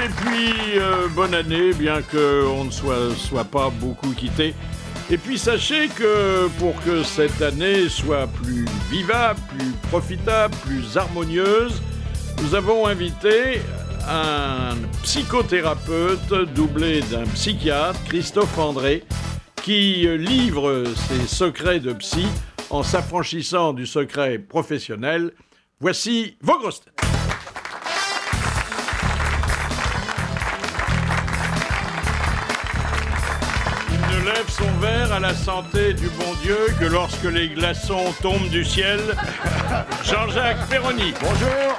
Et puis, bonne année, bien qu'on ne soit pas beaucoup quitté. Et puis, sachez que pour que cette année soit plus vivable, plus profitable, plus harmonieuse, nous avons invité un psychothérapeute doublé d'un psychiatre, Christophe André, qui livre ses secrets de psy en s'affranchissant du secret professionnel. Voici vos grosses têtes. Il ne lève son verre à la santé du bon Dieu que lorsque les glaçons tombent du ciel. Jean-Jacques Perroni. Bonjour.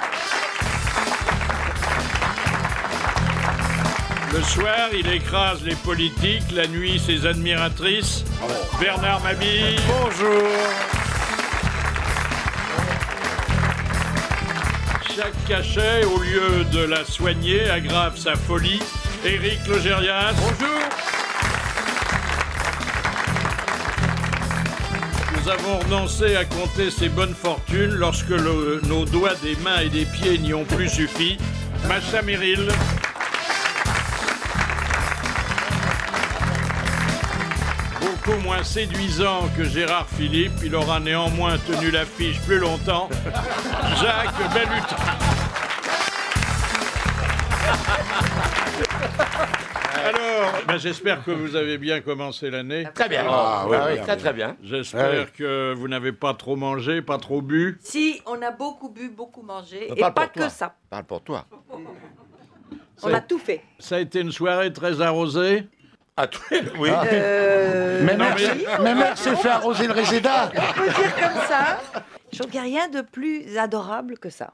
Le soir, il écrase les politiques, la nuit, ses admiratrices. Bernard Mabille. Bonjour. Chaque cachet, au lieu de la soigner, aggrave sa folie. Éric Logérias. Bonjour. Nous avons renoncé à compter ses bonnes fortunes lorsque nos doigts des mains et des pieds n'y ont plus suffi. Macha Merrill. Beaucoup moins séduisant que Gérard Philippe, il aura néanmoins tenu l'affiche plus longtemps. Jacques Bellutin. Alors, j'espère que vous avez bien commencé l'année. Très bien. Très bien. J'espère que vous n'avez pas trop mangé, pas trop bu. Si, on a beaucoup bu, beaucoup mangé, et Parle pas pour toi. que ça. Parle pour toi. On a tout fait. Ça a été une soirée très arrosée. Oui. Mais merci fait arroser le réséda. On peut dire comme ça. Je trouve qu'il n'y a rien de plus adorable que ça.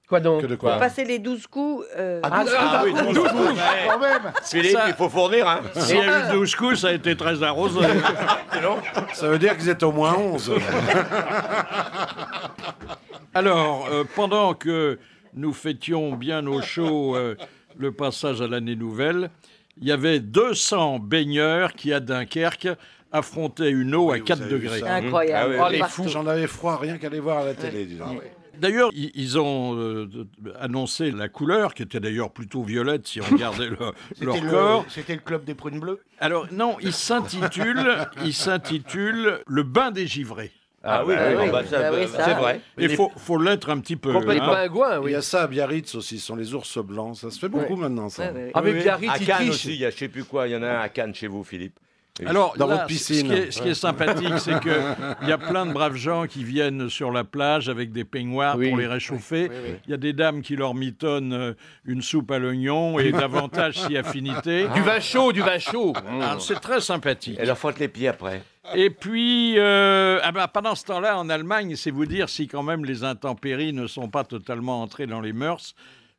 Quoi donc? Que de quoi? Passer les 12 coups. Oui, 12 coups. Quand même. Philippe, il faut fournir, hein. S'il y a eu 12 coups, ça a été très arrosé. Ça veut dire qu'ils étaient au moins 11. Alors, pendant que nous fêtions bien au chaud le passage à l'année nouvelle, il y avait 200 baigneurs qui, à Dunkerque, affrontaient une eau à 4 degrés. Incroyable. Ah oui, les Partout. fous. J'en avais froid rien qu'à les voir à la télé, dis donc. D'ailleurs, ils ont annoncé la couleur, qui était d'ailleurs plutôt violette si on regardait leur corps. C'était le club des prunes bleues. Alors, non, il s'intitule Le bain des givrés. Ah oui, ça, c'est vrai. Et il faut l'être un petit peu. Complètement hein. pingouin, Il oui. y a ça à Biarritz aussi, ce sont les ours blancs. Ça se fait beaucoup maintenant, ça. Ouais, ouais. Ah, mais Oui. Biarritz, À il Cannes triche. aussi, il y a je sais plus quoi, il y en a un à Cannes chez vous, Philippe. Alors, Dans là, votre piscine. Ce qui est sympathique, c'est qu'il y a plein de braves gens qui viennent sur la plage avec des peignoirs Oui. pour les réchauffer. Oui. Il y a des dames qui leur mitonnent une soupe à l'oignon et davantage si affinité. Du vin chaud, du vin chaud. Alors, c'est très sympathique. Et leur frotte les pieds après. Et puis, pendant ce temps-là, en Allemagne, c'est vous dire si quand même les intempéries ne sont pas totalement entrées dans les mœurs,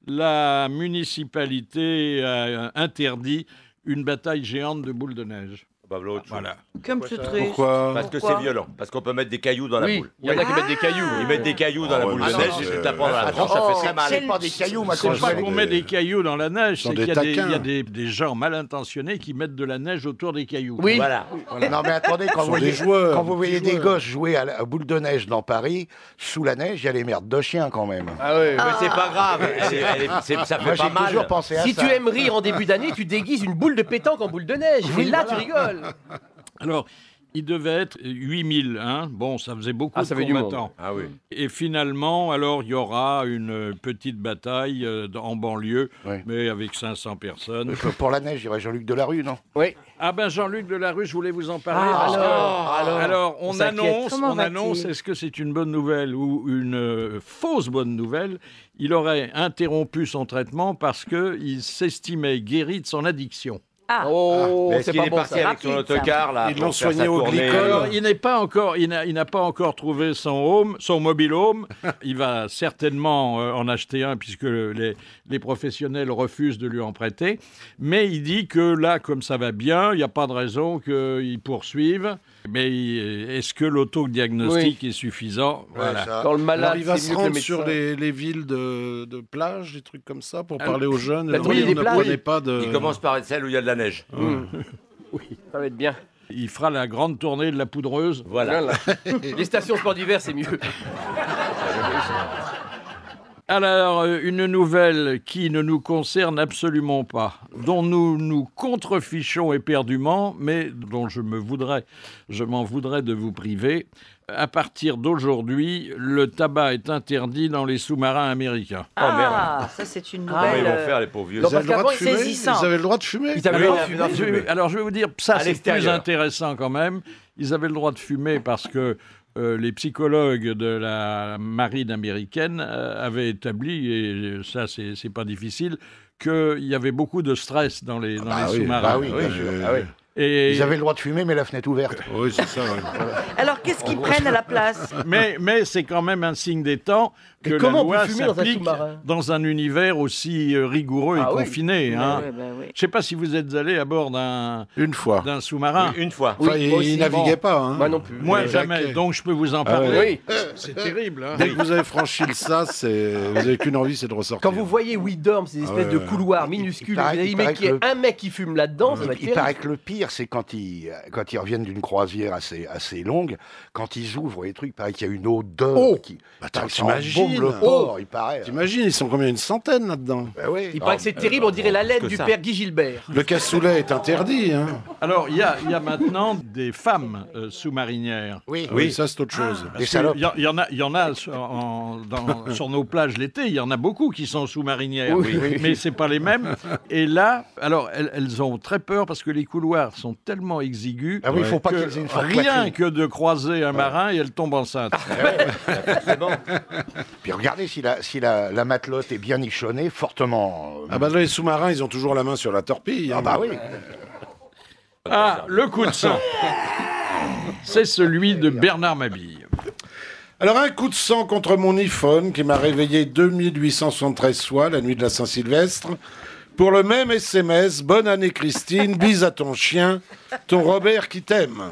la municipalité a interdit une bataille géante de boules de neige. Voilà. Comme c'est triste. Pourquoi? Parce que c'est violent. Parce qu'on peut mettre des cailloux dans la Oui, boule. il y en a qui mettent des cailloux. Ils mettent des cailloux dans la boule de non, neige c'est- et je vais te la prendre à la tranche, ça fait très mal. c'est- Pas des cailloux, ma C'est pas conjointe. qu'on met des cailloux dans la neige, Dans c'est des qu'il y a, taquins. il y a des gens mal intentionnés qui mettent de la neige autour des cailloux. Oui. Voilà. Non mais attendez, quand Ce vous sont voyez, des joueurs, quand vous voyez des des joueurs. gosses jouer à boule de neige dans Paris, sous la neige, il y a les merdes de chiens quand même. Ah oui. Mais c'est pas grave, ça Moi fait pas j'ai toujours mal. pensé à Si ça. tu aimes rire en début d'année, tu déguises une boule de pétanque en boule de neige. Et là, tu rigoles. Alors, il devait être 8000, hein. Bon, ça faisait beaucoup Ah, de ça fait du combattants. Ah oui. Et finalement, alors, il y aura une petite bataille en banlieue, Oui. mais avec 500 personnes. Pour la neige, il y aurait Jean-Luc Delarue, non? Oui. Ah ben, Jean-Luc Delarue, je voulais vous en parler. Ah, parce que- alors, on on s'inquiète. annonce, Comment on va-t-il annonce, est-ce que c'est une bonne nouvelle ou une fausse bonne nouvelle? Il aurait interrompu son traitement parce qu'il s'estimait guéri de son addiction. Ah, Oh, Mais est-ce c'est qu'il pas est bon parti ça. avec son Rapide, ça. autocar là Ils pour l'ont faire sa soigné au tournée, glycol. Alors, il n'a pas encore trouvé son mobile home. Il va certainement en acheter un puisque les professionnels refusent de lui en prêter. Mais il dit que là, comme ça va bien, il n'y a pas de raison qu'il poursuive. Mais est-ce que l'autodiagnostic est suffisant? Voilà. ça. Quand le Alors, malade, il va c'est se mieux que le rendre médecin. sur les villes de plage, des trucs comme ça, pour parler aux jeunes. la Leur tournée dire, des ne plages. prenez pas de... Il commence par être celle où il y a de la neige. Ça va être bien. Il fera la grande tournée de la poudreuse. Voilà. Les stations sport d'hiver, c'est mieux. Alors, une nouvelle qui ne nous concerne absolument pas, dont nous nous contrefichons éperdument, mais dont je m'en voudrais de vous priver. À partir d'aujourd'hui, le tabac est interdit dans les sous-marins américains. Ah, ça c'est une Comment ils nouvelle. vont faire, les pauvres vieux? Non, Ils avaient le droit de fumer. saisissant. Ils avaient le droit de fumer. Ils avaient le droit de Oui, fumer. Alors, je vais vous dire, ça À c'est plus l'extérieur. intéressant quand même. Ils avaient le droit de fumer parce que les psychologues de la marine américaine avaient établi, et ça c'est pas difficile, qu'il y avait beaucoup de stress dans les sous-marins. Bah oui, bien sûr. Et... Ils avaient le droit de fumer, mais la fenêtre ouverte. Oui, c'est ça. Ouais. Alors qu'est-ce qu'ils prennent à la place? Mais c'est quand même un signe des temps que Mais la comment on loi peut fumer dans un s'applique sous-marin dans un univers aussi rigoureux et Ah oui. confiné. Bah Hein. oui, bah oui. Je ne sais pas si vous êtes allé à bord d'un Une fois. sous-marin. Une fois. Enfin, Oui, moi ils aussi. naviguaient pas. Hein. Moi non plus. Moi, Mais jamais. Jacquet. Donc, je peux vous en Ah parler. ouais. Oui. C'est terrible. Hein. Dès que vous avez franchi le sas, vous n'avez qu'une envie, c'est de ressortir. Quand vous voyez Widorm, ces espèces ouais, de ouais. couloirs minuscules, paraît- vous il imaginez paraît qu'il y ait que un mec qui fume là-dedans, ça va être Il terrible. paraît que le pire, c'est quand ils reviennent d'une croisière assez longue, quand ils ouvrent les trucs, il paraît qu'il y a une odeur Oh qui Bah, ça t'imagines. embaume le porc, il paraît. T'imagines, ils sont combien? Une centaine là-dedans. Bah oui. Il paraît que c'est terrible, on dirait la lettre du ça. père Guy Gilbert. Le cassoulet est interdit. Hein. Alors, il y a maintenant des femmes sous-marinières. Oui, Oui, ça c'est autre chose. Des salopes. Il y en a sur nos plages l'été, il y en a beaucoup qui sont sous-marinières, mais c'est pas les mêmes. Et là, alors elles ont très peur parce que les couloirs sont tellement exigus Ah oui, il faut pas que qu'ils aient une forte rien poitrine. que de croiser un marin et elle tombe enceinte. Puis regardez si la matelote est bien nichonnée, fortement. Ah bah là, les sous-marins, ils ont toujours la main sur la torpille. Hein. Ah bah oui. Ah, le coup de sang. C'est celui de Bernard Mabille. Alors, un coup de sang contre mon iPhone qui m'a réveillé 2873 fois la nuit de la Saint-Sylvestre. Pour le même SMS, bonne année Christine, bise à ton chien, ton Robert qui t'aime.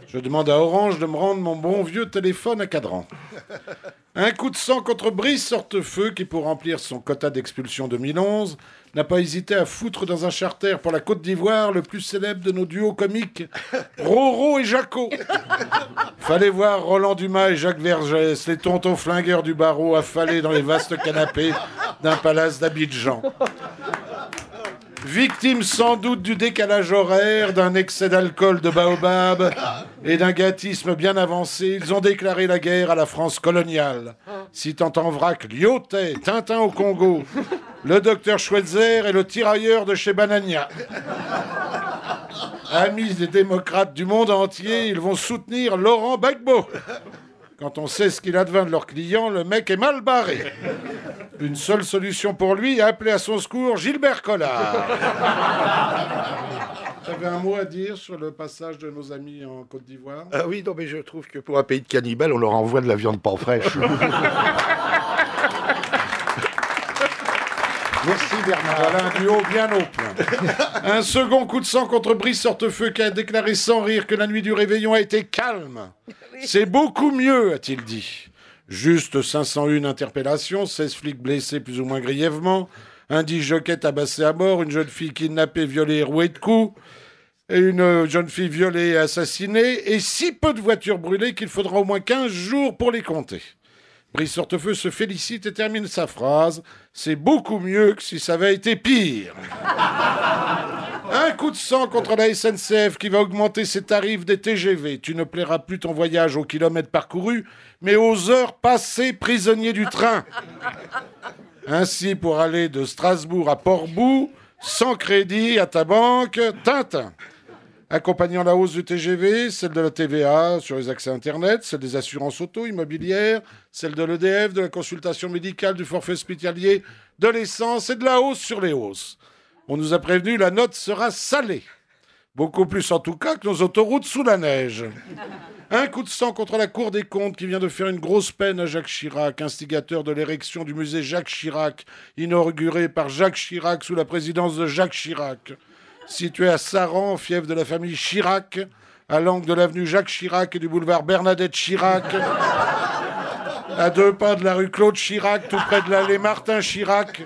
Je demande à Orange de me rendre mon bon vieux téléphone à cadran. Un coup de sang contre Brice Hortefeux qui, pour remplir son quota d'expulsion 2011, n'a pas hésité à foutre dans un charter pour la Côte d'Ivoire le plus célèbre de nos duos comiques, Roro et Jaco. Fallait voir Roland Dumas et Jacques Vergès, les tontons flingueurs du barreau affalés dans les vastes canapés d'un palace d'Abidjan. Victime sans doute du décalage horaire, d'un excès d'alcool de baobab et d'un gâtisme bien avancé, ils ont déclaré la guerre à la France coloniale, citant en vrac Lyotet, Tintin au Congo, le docteur Schweitzer et le tirailleur de chez Banania. Amis des démocrates du monde entier, ils vont soutenir Laurent Gbagbo. Quand on sait ce qu'il advint de leurs clients, le mec est mal barré. Une seule solution pour lui, appeler à son secours Gilbert Collard. J'avais un mot à dire sur le passage de nos amis en Côte d'Ivoire. Ah oui, non mais je trouve que pour un pays de cannibales, on leur envoie de la viande pas fraîche. Merci Bernard. Voilà un duo bien au plein. Un second coup de sang contre Brice Hortefeux qui a déclaré sans rire que la nuit du réveillon a été calme. C'est beaucoup mieux, a-t-il dit. Juste 501 interpellations, 16 flics blessés plus ou moins grièvement, un disjockey tabassé à mort, une jeune fille kidnappée, violée et rouée de coups, et une jeune fille violée et assassinée, et si peu de voitures brûlées qu'il faudra au moins 15 jours pour les compter. Brice Hortefeux se félicite et termine sa phrase « C'est beaucoup mieux que si ça avait été pire ». Un coup de sang contre la SNCF qui va augmenter ses tarifs des TGV. Tu ne plairas plus ton voyage aux kilomètres parcourus, mais aux heures passées prisonnier du train. Ainsi, pour aller de Strasbourg à Port-Bou, sans crédit à ta banque, Tintin. Accompagnant la hausse du TGV, celle de la TVA sur les accès Internet, celle des assurances auto-immobilières, celle de l'EDF, de la consultation médicale, du forfait hospitalier, de l'essence et de la hausse sur les hausses. On nous a prévenu, la note sera salée. Beaucoup plus en tout cas que nos autoroutes sous la neige. Un coup de sang contre la Cour des comptes qui vient de faire une grosse peine à Jacques Chirac, instigateur de l'érection du musée Jacques Chirac, inauguré par Jacques Chirac sous la présidence de Jacques Chirac. Situé à Saran, fief de la famille Chirac, à l'angle de l'avenue Jacques Chirac et du boulevard Bernadette Chirac, à 2 pas de la rue Claude Chirac, tout près de l'allée Martin Chirac,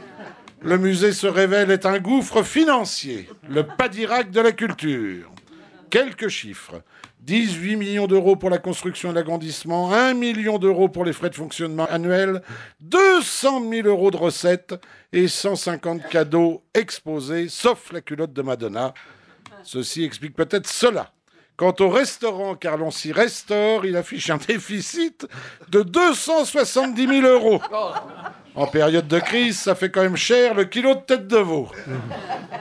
le musée se révèle être un gouffre financier, le Padirac de la culture. Quelques chiffres. 18 millions d'euros pour la construction et l'agrandissement, 1 million d'euros pour les frais de fonctionnement annuels, 200 000 euros de recettes et 150 cadeaux exposés, sauf la culotte de Madonna. Ceci explique peut-être cela. Quant au restaurant, car l'on s'y restaure, il affiche un déficit de 270 000 euros. En période de crise, ça fait quand même cher le kilo de tête de veau.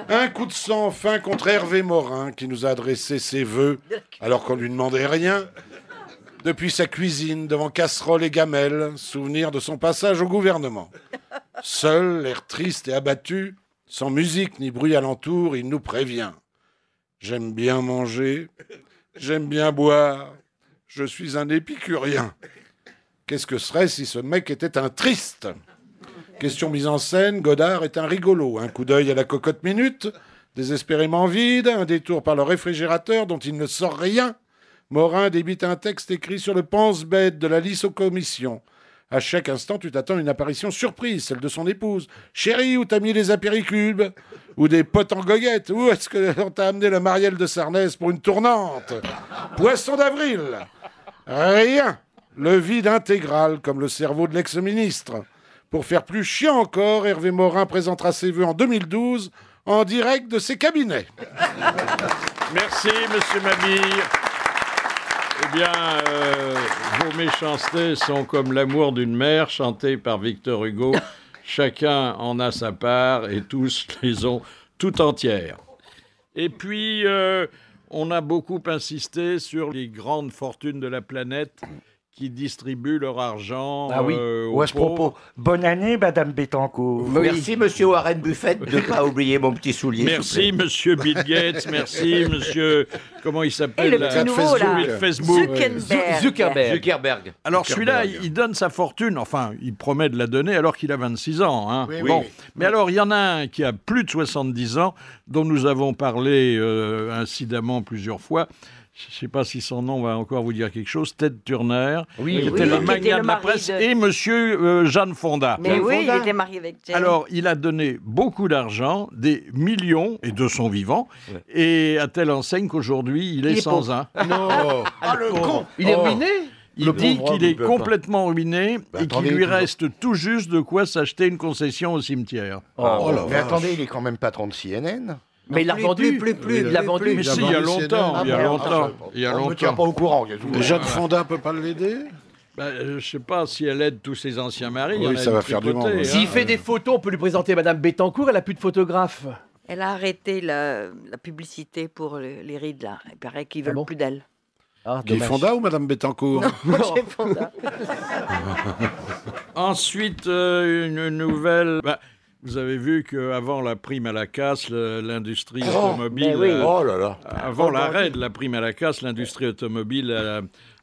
Un coup de sang enfin contre Hervé Morin, qui nous a adressé ses vœux, alors qu'on lui demandait rien. Depuis sa cuisine, devant casseroles et gamelles, souvenir de son passage au gouvernement. Seul, l'air triste et abattu, sans musique ni bruit alentour, il nous prévient. J'aime bien manger, j'aime bien boire, je suis un épicurien. Qu'est-ce que serait si ce mec était un triste ? Question mise en scène, Godard est un rigolo. Un coup d'œil à la cocotte minute, désespérément vide, un détour par le réfrigérateur dont il ne sort rien. Morin débite un texte écrit sur le pense-bête de la liste aux commissions. À chaque instant, tu t'attends une apparition surprise, celle de son épouse. Chérie, où t'as mis les apéricubes ? Ou des potes en goguette ? Où est-ce que l'on t'a amené la Marielle de Sarnez pour une tournante ? Poisson d'avril ? Rien. Le vide intégral, comme le cerveau de l'ex-ministre. Pour faire plus chiant encore, Hervé Morin présentera ses vœux en 2012 en direct de ses cabinets. Merci, monsieur Mabille. Eh bien, vos méchancetés sont comme l'amour d'une mère, chanté par Victor Hugo. Chacun en a sa part et tous les ont tout entières. Et puis, on a beaucoup insisté sur les grandes fortunes de la planète qui distribuent leur argent aux à ce pauvres. propos, bonne année, Madame Bettencourt. Merci, monsieur Warren Buffett, de ne pas oublier mon petit soulier. Merci, monsieur Bill Gates. Merci, monsieur... Comment il s'appelle Et le petit nouveau, là. Facebook. Zuckerberg. Alors celui-là, il donne sa fortune, enfin, il promet de la donner alors qu'il a 26 ans. Hein. Oui, bon. oui. Mais alors, il y en a un qui a plus de 70 ans, dont nous avons parlé incidemment plusieurs fois. Je ne sais pas si son nom va encore vous dire quelque chose, Ted Turner, qui était le magnat de la presse, et monsieur Jeanne Fonda. Mais oui, il était marié avec Jane. Alors, il a donné beaucoup d'argent, des millions, et de son vivant, et à telle enseigne qu'aujourd'hui, il est sans un. Non. Ah, le con. Il est ruiné. Il Le dit pauvre homme, qu'il est il peut complètement ruiné et qu'il attendez, lui toujours- reste tout juste de quoi s'acheter une concession au cimetière. Oh la Mais vache. attendez, il est quand même patron de CNN. Mais il l'a vendu. Il l'a vendu. Mais si, il y a longtemps, il y a bon, longtemps, il y a On ne me tient longtemps. pas au courant. Et Jeanne Fonda peut pas l'aider ? Je ne sais pas si elle aide tous ses anciens maris. Oui, il y en a ça une va faire du tripotée, monde, oui. hein. S'il fait des photos, on peut lui présenter Madame Bettencourt, elle a plus de photographe. Elle a arrêté la publicité pour les rides, là. Il paraît qu'ils veulent bon plus d'elle. Ah, Guy dommage. Fonda ou Madame Bettencourt ? Roger Fonda. Ensuite, une nouvelle... vous avez vu qu'avant la prime à la casse, l'industrie automobile... mais oui. Oh là là. Avant l'arrêt de la prime à la casse, l'industrie automobile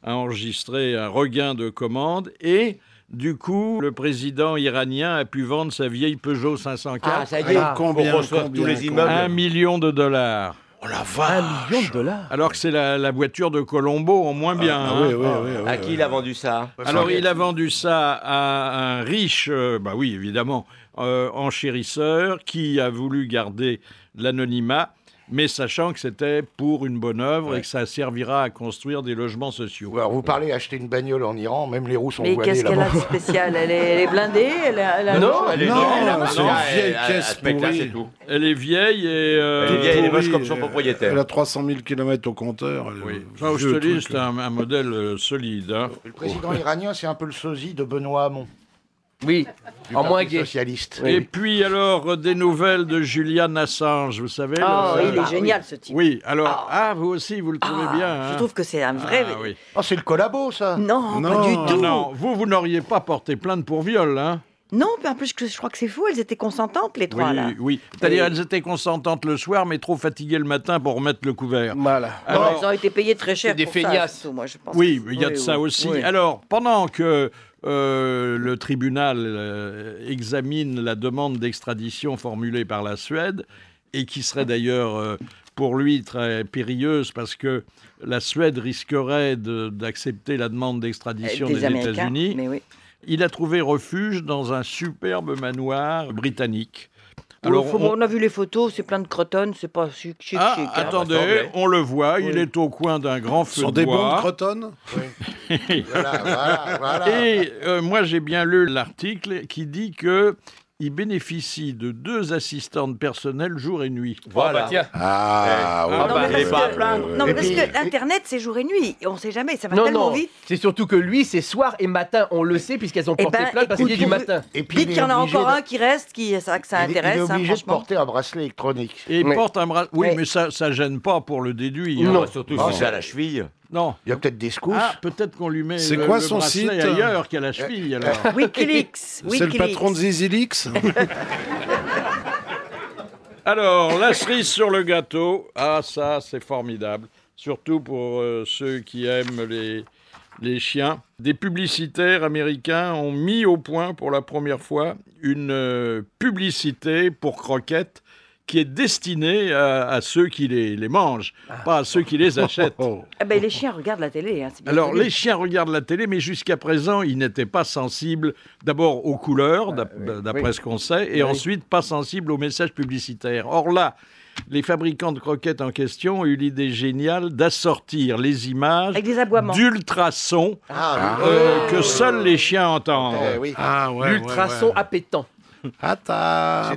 a enregistré un regain de commandes et, du coup, le président iranien a pu vendre sa vieille Peugeot 504 Ah, ça y est, Combien, pour refaire combien, tous les combien immeubles. $1 million. Oh la vache. $1 million. Alors que c'est la voiture de Colombo en moins bien. hein. Oui. À qui il a vendu ça? Alors il a vendu ça à un riche, bah oui évidemment, enchérisseur qui a voulu garder l'anonymat, mais sachant que c'était pour une bonne œuvre et que ça servira à construire des logements sociaux. Alors, vous parlez acheter une bagnole en Iran, même les roues sont Mais voilées qu'est-ce qu'elle a là-bas. de spécial elle est blindée elle a Non, elle est Non, c'est une vieille elle caisse se met là, pourrie. c'est tout. Elle est vieille et... Elle est vieille, elle est moche pourrie, comme son Elle propriétaire. a 300 000 km au compteur. Oui. Enfin, je te dis, c'est un modèle solide. Hein. Le président iranien, c'est un peu le sosie de Benoît Hamon, Oui, du en Parti moins gay. socialiste. Et puis alors, des nouvelles de Julian Assange, vous savez Oh, le- il est génial ce type. Oui, alors, vous aussi, vous le trouvez bien. Hein Je trouve que c'est un vrai. Ah, oui. Oh, c'est le collabo, ça. Non, Non, pas du Non, tout. non, vous n'auriez pas porté plainte pour viol, hein? Non, mais en plus, je crois que c'est fou. Elles étaient consentantes, les trois, là. Oui. C'est-à-dire, elles étaient consentantes le soir, mais trop fatiguées le matin pour remettre le couvert. Voilà. Alors- Elles ont été payées très cher C'est des pour ça, feignasses. surtout, moi, je pense. Oui, il y a de ça aussi. oui. Alors, pendant que le tribunal examine la demande d'extradition formulée par la Suède, et qui serait d'ailleurs pour lui très périlleuse, parce que la Suède risquerait d'accepter la demande d'extradition des Américains, États-Unis, mais oui. il a trouvé refuge dans un superbe manoir britannique, Alors, on a vu les photos, c'est plein de crotonnes, c'est pas chic. Ah, chic, hein. attendez, on le voit, il est au coin d'un grand feu Sur de des bois. bancs de crotonnes. Voilà. Et moi, j'ai bien lu l'article qui dit que il bénéficie de 2 assistantes personnelles jour et nuit. Voilà. Tiens. Ah, oui. Non, mais elle est parce pas à que- plaindre. Non, mais Et parce puis- que Internet, c'est jour et nuit. On sait jamais, ça va Non, tellement non, vite. c'est surtout que lui, c'est soir et matin. On le sait puisqu'elles ont Eh porté ben, plainte parce qu'il est du écoute, matin. Et puis, Vite qu'il y en a obligé encore de- un qui reste, ça il est intéresse, hein, obligé de franchement. porter un bracelet électronique. Et il Oui. porte un bras. Oui, Oui. mais ça gêne pas pour le déduire. Non, Surtout Ah, si c'est à la cheville. Non. Il y a peut-être des secousses. Ah, peut-être qu'on lui met C'est le quoi son bracelet site ailleurs qu'à la cheville, alors. Wikileaks. C'est le Wikileaks. patron de Zizilix. Alors, la cerise sur le gâteau, ah ça c'est formidable, surtout pour ceux qui aiment les chiens. Des publicitaires américains ont mis au point pour la première fois une publicité pour croquettes qui est destinée à ceux qui les mangent, pas à ceux qui les achètent. Ah ben, les chiens regardent la télé. Hein, c'est bien Alors, connu. les chiens regardent la télé, mais jusqu'à présent, ils n'étaient pas sensibles, d'abord aux couleurs, d'après ce qu'on sait, et ensuite pas sensibles aux messages publicitaires. Or là, les fabricants de croquettes en question ont eu l'idée géniale d'assortir les images Avec des aboiements. d'ultrasons que seuls les chiens entendent. Oui. Ah ouais. L'ultrason appétant. Attends.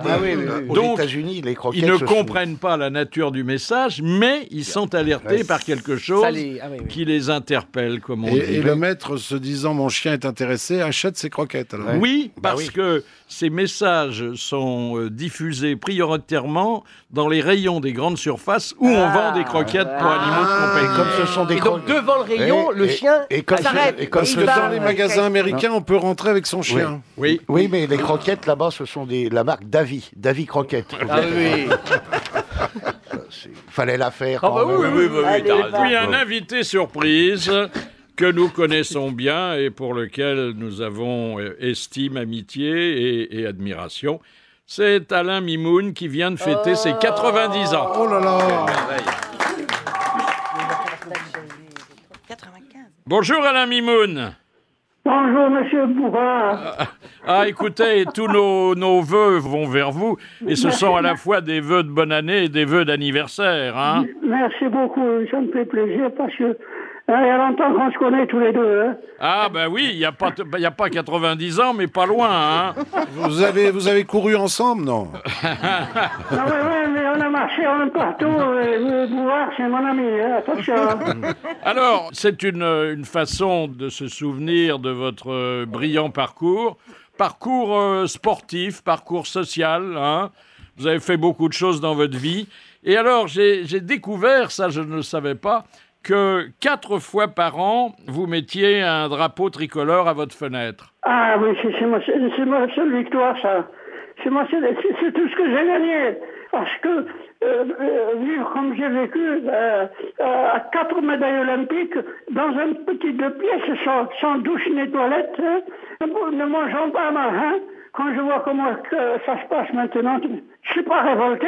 Aux Donc, États-unis, les croquettes. Ils ne ce sont- comprennent pas la nature du message, mais ils sont alertés par quelque chose Salé. Ah oui, oui. qui les interpelle, comme on dit. Et le maître, se disant mon chien est intéressé, achète ses croquettes. Alors. Oui, Bah parce oui. que ces messages sont diffusés prioritairement dans les rayons des grandes surfaces où on vend des croquettes pour animaux de Et compagnie. comme ce sont des Et donc, croquettes. devant le rayon, le chien Et comme s'arrête. et comme Parce ce que va, dans les magasins américains, on peut rentrer avec son chien. Oui, Oui, mais les croquettes là-bas, ce sont la marque Davy Croquettes. Ah oui. Fallait la faire. Ah quand bah même. oui, Allez, t'as va. puis raison. un invité surprise que nous connaissons bien et pour lequel nous avons estime, amitié et admiration. C'est Alain Mimoun qui vient de fêter ses 90 ans. Oh là là. 95. Bonjour Alain Mimoun. Bonjour, monsieur Bourrin. Ah, écoutez, tous nos vœux vont vers vous, et ce sont à la fois des vœux de bonne année et des vœux d'anniversaire, hein. Merci beaucoup, ça me fait plaisir parce que il y a longtemps qu'on se connaît tous les deux. Hein. Ah, ben oui, il n'y a pas 90 ans, mais pas loin, hein. Vous avez couru ensemble, non? Non, mais on a marché un partout. Bourrin, c'est mon ami, hein, attention. Alors, c'est une façon de se souvenir de votre brillant parcours. Parcours sportif, parcours social, hein. Vous avez fait beaucoup de choses dans votre vie. Et alors, j'ai découvert, ça je ne le savais pas, que 4 fois par an, vous mettiez un drapeau tricolore à votre fenêtre. Ah oui, c'est ma seule victoire, ça. C'est tout ce que j'ai gagné. Parce que vivre comme j'ai vécu, à 4 médailles olympiques, dans un petit 2 pièces, sans douche ni toilette, hein, ne mangeons pas mal, hein. Quand je vois comment que ça se passe maintenant, je ne suis pas révolté,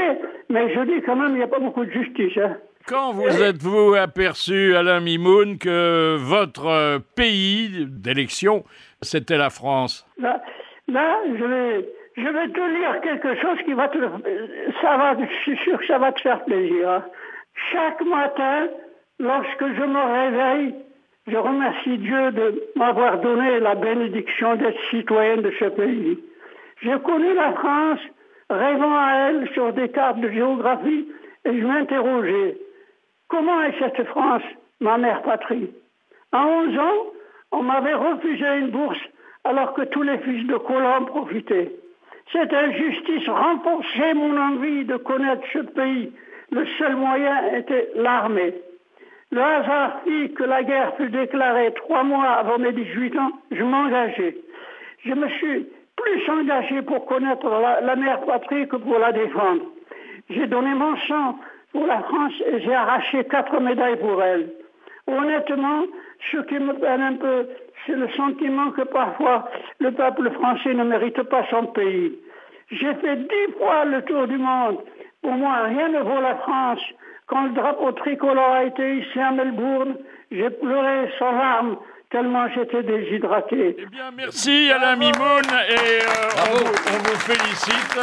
mais je dis quand même, il n'y a pas beaucoup de justice, hein. Quand vous êtes-vous aperçu, Alain Mimoun, que votre pays d'élection, c'était la France? Là, je vais te lire quelque chose qui va je suis sûr que ça va te faire plaisir, hein. Chaque matin, lorsque je me réveille, je remercie Dieu de m'avoir donné la bénédiction d'être citoyen de ce pays. J'ai connu la France, rêvant à elle sur des cartes de géographie, et je m'interrogeais. Comment est cette France, ma mère patrie? À 11 ans, on m'avait refusé une bourse alors que tous les fils de colons en profitaient. Cette injustice renforçait mon envie de connaître ce pays. Le seul moyen était l'armée. Le hasard fit que la guerre fut déclarée 3 mois avant mes 18 ans. Je m'engageais. Je me suis plus engagé pour connaître la mère patrie que pour la défendre. J'ai donné mon sang pour la France et j'ai arraché 4 médailles pour elle. Honnêtement, ce qui me peine un peu, c'est le sentiment que parfois le peuple français ne mérite pas son pays. J'ai fait 10 fois le tour du monde. Pour moi, rien ne vaut la France. Quand le drapeau tricolore a été hissé à Melbourne, j'ai pleuré sans larmes tellement j'étais déshydraté. Eh bien, merci Alain Mimoun, et on vous félicite.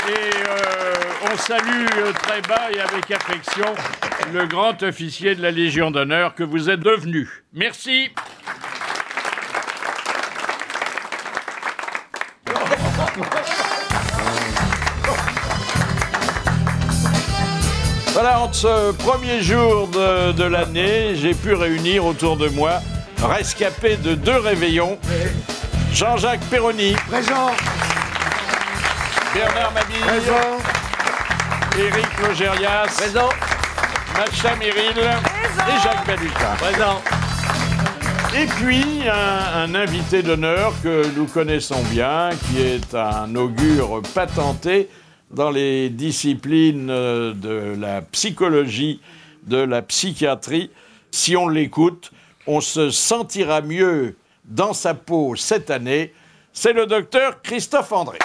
Et on salue très bas et avec affection le grand officier de la Légion d'honneur que vous êtes devenu. Merci. Voilà, en ce premier jour de l'année, j'ai pu réunir autour de moi, rescapé de 2 réveillons, Jean-Jacques Perroni, Présent. Bernard Mabille, Éric Logérias, Présent. Macha Méril et Jacques Balutin. Présent. Et puis, un invité d'honneur que nous connaissons bien, qui est un augure patenté dans les disciplines de la psychologie, de la psychiatrie. Si on l'écoute, on se sentira mieux dans sa peau cette année. C'est le docteur Christophe André.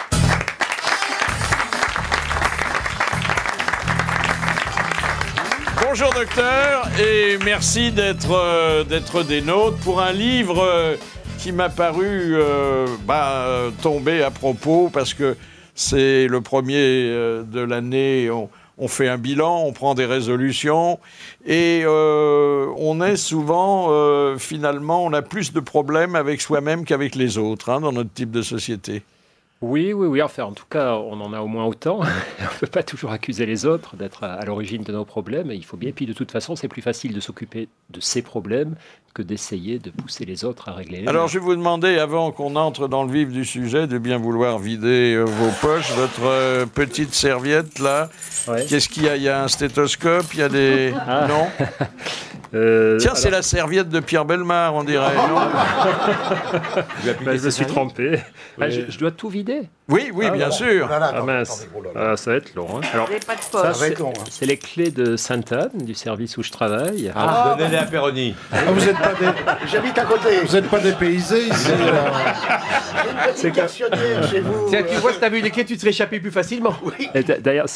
Bonjour docteur, et merci d'être des nôtres pour un livre qui m'a paru tomber à propos, parce que c'est le premier de l'année, on fait un bilan, on prend des résolutions, et on est souvent, finalement, on a plus de problèmes avec soi-même qu'avec les autres, dans notre type de société. Oui. Enfin, en tout cas, on en a au moins autant. On ne peut pas toujours accuser les autres d'être à l'origine de nos problèmes. Il faut bien. Et puis, de toute façon, c'est plus facile de s'occuper de ces problèmes que d'essayer de pousser les autres à régler les Alors, je vais vous demander, avant qu'on entre dans le vif du sujet, de bien vouloir vider vos poches, votre petite serviette, là. Ouais. Qu'est-ce qu'il y a ? Il y a un stéthoscope, il y a des... Ah. Non Tiens, alors... c'est la serviette de Pierre Bellemare, on dirait, non Je me suis trompé. Oui. Je dois tout vider. Oui, bien sûr. Mince. Ça va être long. Hein. Alors, ça c'est les clés de Sainte-Anne, du service où je travaille. Donnez-les à Perroni. Vous êtes pas des... J'habite à côté. Vous n'êtes pas dépaysés ici. C'est questionnaire chez vous. Tu vois, si tu avais eu les clés, tu te serais échappé plus facilement. Oui. D'ailleurs,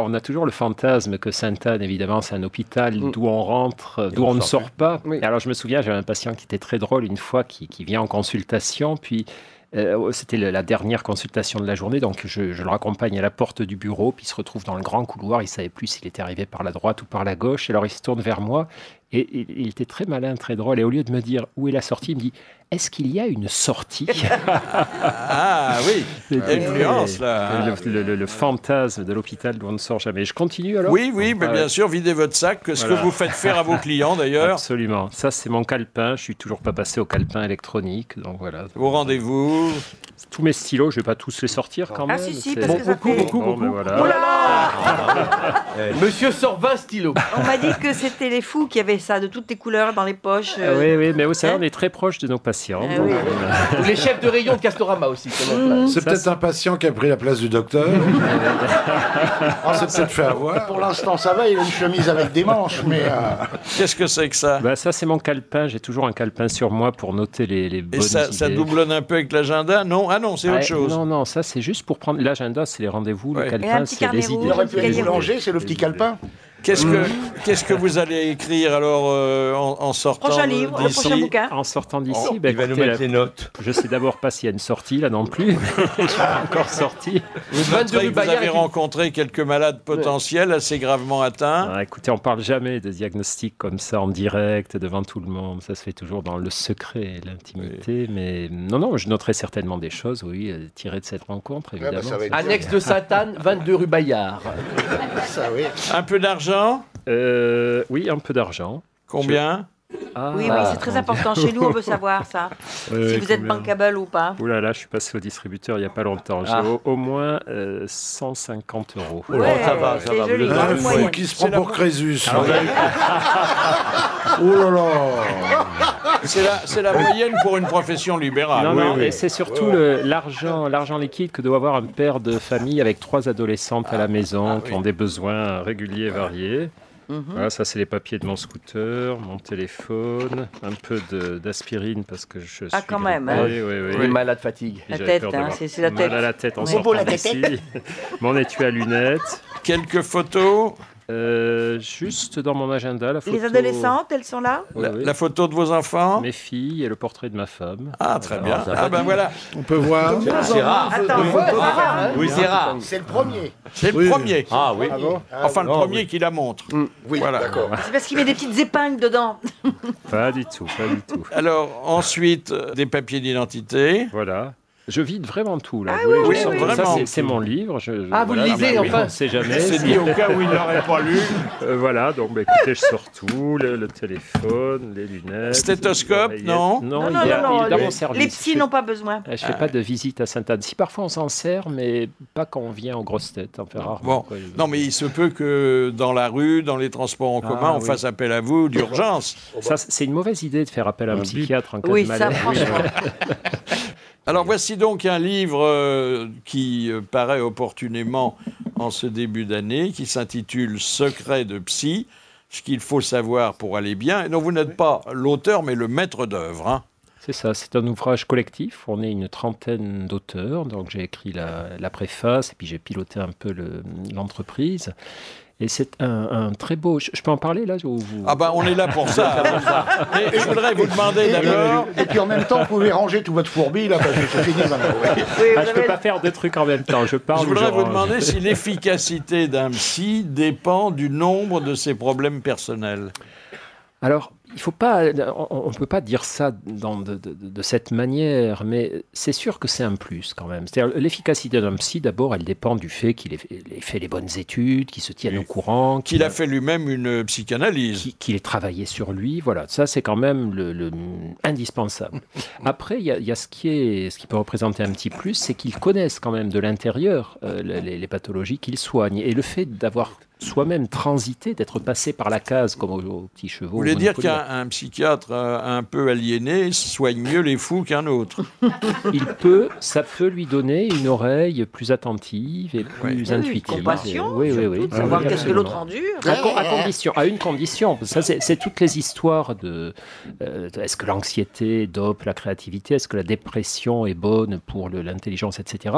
on a toujours le fantasme que Sainte-Anne, évidemment, c'est un hôpital d'où on rentre, d'où on ne sort pas. Oui. Alors, je me souviens, j'avais un patient qui était très drôle une fois, qui vient en consultation, puis... c'était la dernière consultation de la journée, donc je le raccompagne à la porte du bureau, puis il se retrouve dans le grand couloir, il ne savait plus s'il était arrivé par la droite ou par la gauche, alors il se tourne vers moi, et il était très malin, très drôle, et au lieu de me dire où est la sortie, il me dit « Est-ce qu'il y a une sortie ?» Ah oui, il y a une nuance là. Le fantasme de l'hôpital d'où on ne sort jamais. Je continue alors ? Oui, mais bien sûr, videz votre sac, ce que vous faites faire à vos clients d'ailleurs. Absolument, ça c'est mon calepin, je ne suis toujours pas passé au calepin électronique, donc voilà. Vos rendez-vous. Tous mes stylos, je ne vais pas tous les sortir quand même. Ah si, parce que ça beaucoup. Mais voilà. Monsieur sort 20 stylos. On m'a dit que c'était les fous qui avaient ça, de toutes les couleurs dans les poches. Oui, mais vous savez, on est très proche de nos patients. Donc, Ou les chefs de rayon de Castorama aussi. C'est peut-être un patient qui a pris la place du docteur. C'est peut-être fait avoir. Pour l'instant, ça va, il a une chemise avec des manches, mais... Qu'est-ce que c'est que ça ? Ça, c'est mon calepin. J'ai toujours un calepin sur moi pour noter les bonnes idées. Et ça doublonne un peu avec l'agenda ? Non, non, c'est autre chose. Non, ça, c'est juste pour prendre... L'agenda, c'est les rendez-vous. Le calepin, c'est les idées. Il aurait pu être boulanger, c'est le petit calepin. Qu'est-ce que vous allez écrire alors en sortant prochain livre, d'ici ? le prochain bouquin. En sortant d'ici, il va nous mettre les notes. Je sais d'abord pas s'il y a une sortie là non plus. Je suis pas encore sorti. Vous avez rencontré quelques malades potentiels assez gravement atteints. Écoutez, on parle jamais de diagnostic comme ça en direct devant tout le monde. Ça se fait toujours dans le secret et l'intimité. Oui. Mais non, je noterai certainement des choses, tirées de cette rencontre, évidemment. Annexe de Sainte-Anne, 22 rue Bayard. Ça, oui. Un peu d'argent ? Oui, un peu d'argent. Combien ? Oui, c'est très important. Chez nous, on veut savoir ça. Si vous êtes bankable ou pas. Ouh là là, je suis passé au distributeur il n'y a pas longtemps. J'ai au moins 150 €. Ça va. Joli, un fou qui se prend pour Crésus. Oh là là. C'est la moyenne pour une profession libérale. Non, et c'est surtout l'argent liquide que doit avoir un père de famille avec 3 adolescentes à la maison qui ont des besoins réguliers et variés. Voilà, ça c'est les papiers de mon scooter, mon téléphone, un peu d'aspirine parce que je suis quand même. Oui. Malade fatigue. La tête, c'est la tête. Mal à la tête en sortant d'ici. Mon étui à lunettes. Quelques photos. Juste dans mon agenda, la photo... Les adolescentes, elles sont là? La photo de vos enfants? Mes filles et le portrait de ma femme. Ah, très bien. Ah ben voilà. On peut voir. C'est rare. Attends, Oui, c'est rare. C'est le premier. C'est le premier. Ah oui. Enfin, le premier qui la montre. Oui, Voilà. d'accord. c'est parce qu'il met des petites épingles dedans. Pas du tout, pas du tout. Alors, ensuite, des papiers d'identité. Voilà. Je vide vraiment tout, là. Ah Vous voulez que oui, je sorte oui, tout ça, vraiment. c'est mon livre. Vous le lisez, enfin. On ne sait jamais. C'est dit au cas où il l'aurait pas lu. Voilà, donc écoutez, je sors tout, le téléphone, les lunettes. Stéthoscope, l'oreillette. Non, Non, il est dans mon service. Les psys n'ont pas besoin. Je fais pas de visite à Sainte-Anne. Si parfois on s'en sert, mais pas quand on vient aux grosses têtes, on fait rarement. Bon, non, mais il se peut que dans la rue, dans les transports en commun, on fasse appel à vous d'urgence. Ça, c'est une mauvaise idée de faire appel à un psychiatre en cas Oui, de ça, maladie. franchement. Alors voici donc un livre qui paraît opportunément en ce début d'année, qui s'intitule « Secret de psy », ce qu'il faut savoir pour aller bien. Et donc vous n'êtes pas l'auteur, mais le maître d'œuvre. Hein. C'est ça, c'est un ouvrage collectif. On est une trentaine d'auteurs, donc j'ai écrit la préface et puis j'ai piloté un peu l'entreprise. Et c'est un très beau... Je peux en parler là ou vous... Ah ben on est là pour ça. Mais je voudrais vous demander d'abord... Et puis en même temps, vous pouvez ranger tout votre fourbi, là, parce que c'est fini maintenant. Ouais. je ne peux pas faire deux trucs en même temps. Je parle. Je voudrais vous range. demander si l'efficacité d'un psy dépend du nombre de ses problèmes personnels. Alors, il faut pas, on ne peut pas dire ça de cette manière, mais c'est sûr que c'est un plus quand même. C'est-à-dire, l'efficacité d'un psy, d'abord, elle dépend du fait qu'il ait fait les bonnes études, qu'il se tienne au courant. Qu'il a fait lui-même une psychanalyse. Qu'il ait travaillé sur lui, voilà. Ça, c'est quand même le indispensable. Après, il y a ce qui peut représenter un petit plus, c'est qu'il connaisse quand même de l'intérieur les pathologies qu'il soigne. Et le fait d'avoir soi-même transité, d'être passé par la case comme aux petits chevaux. Vous voulez dire qu'un psychiatre un peu aliéné soigne mieux les fous qu'un autre? Ça peut lui donner une oreille plus attentive et plus intuitive. Compassion, oui. Savoir qu'est-ce que l'autre endure. À une condition. Ça, c'est toutes les histoires de est-ce que l'anxiété dope la créativité? Est-ce que la dépression est bonne pour l'intelligence, etc.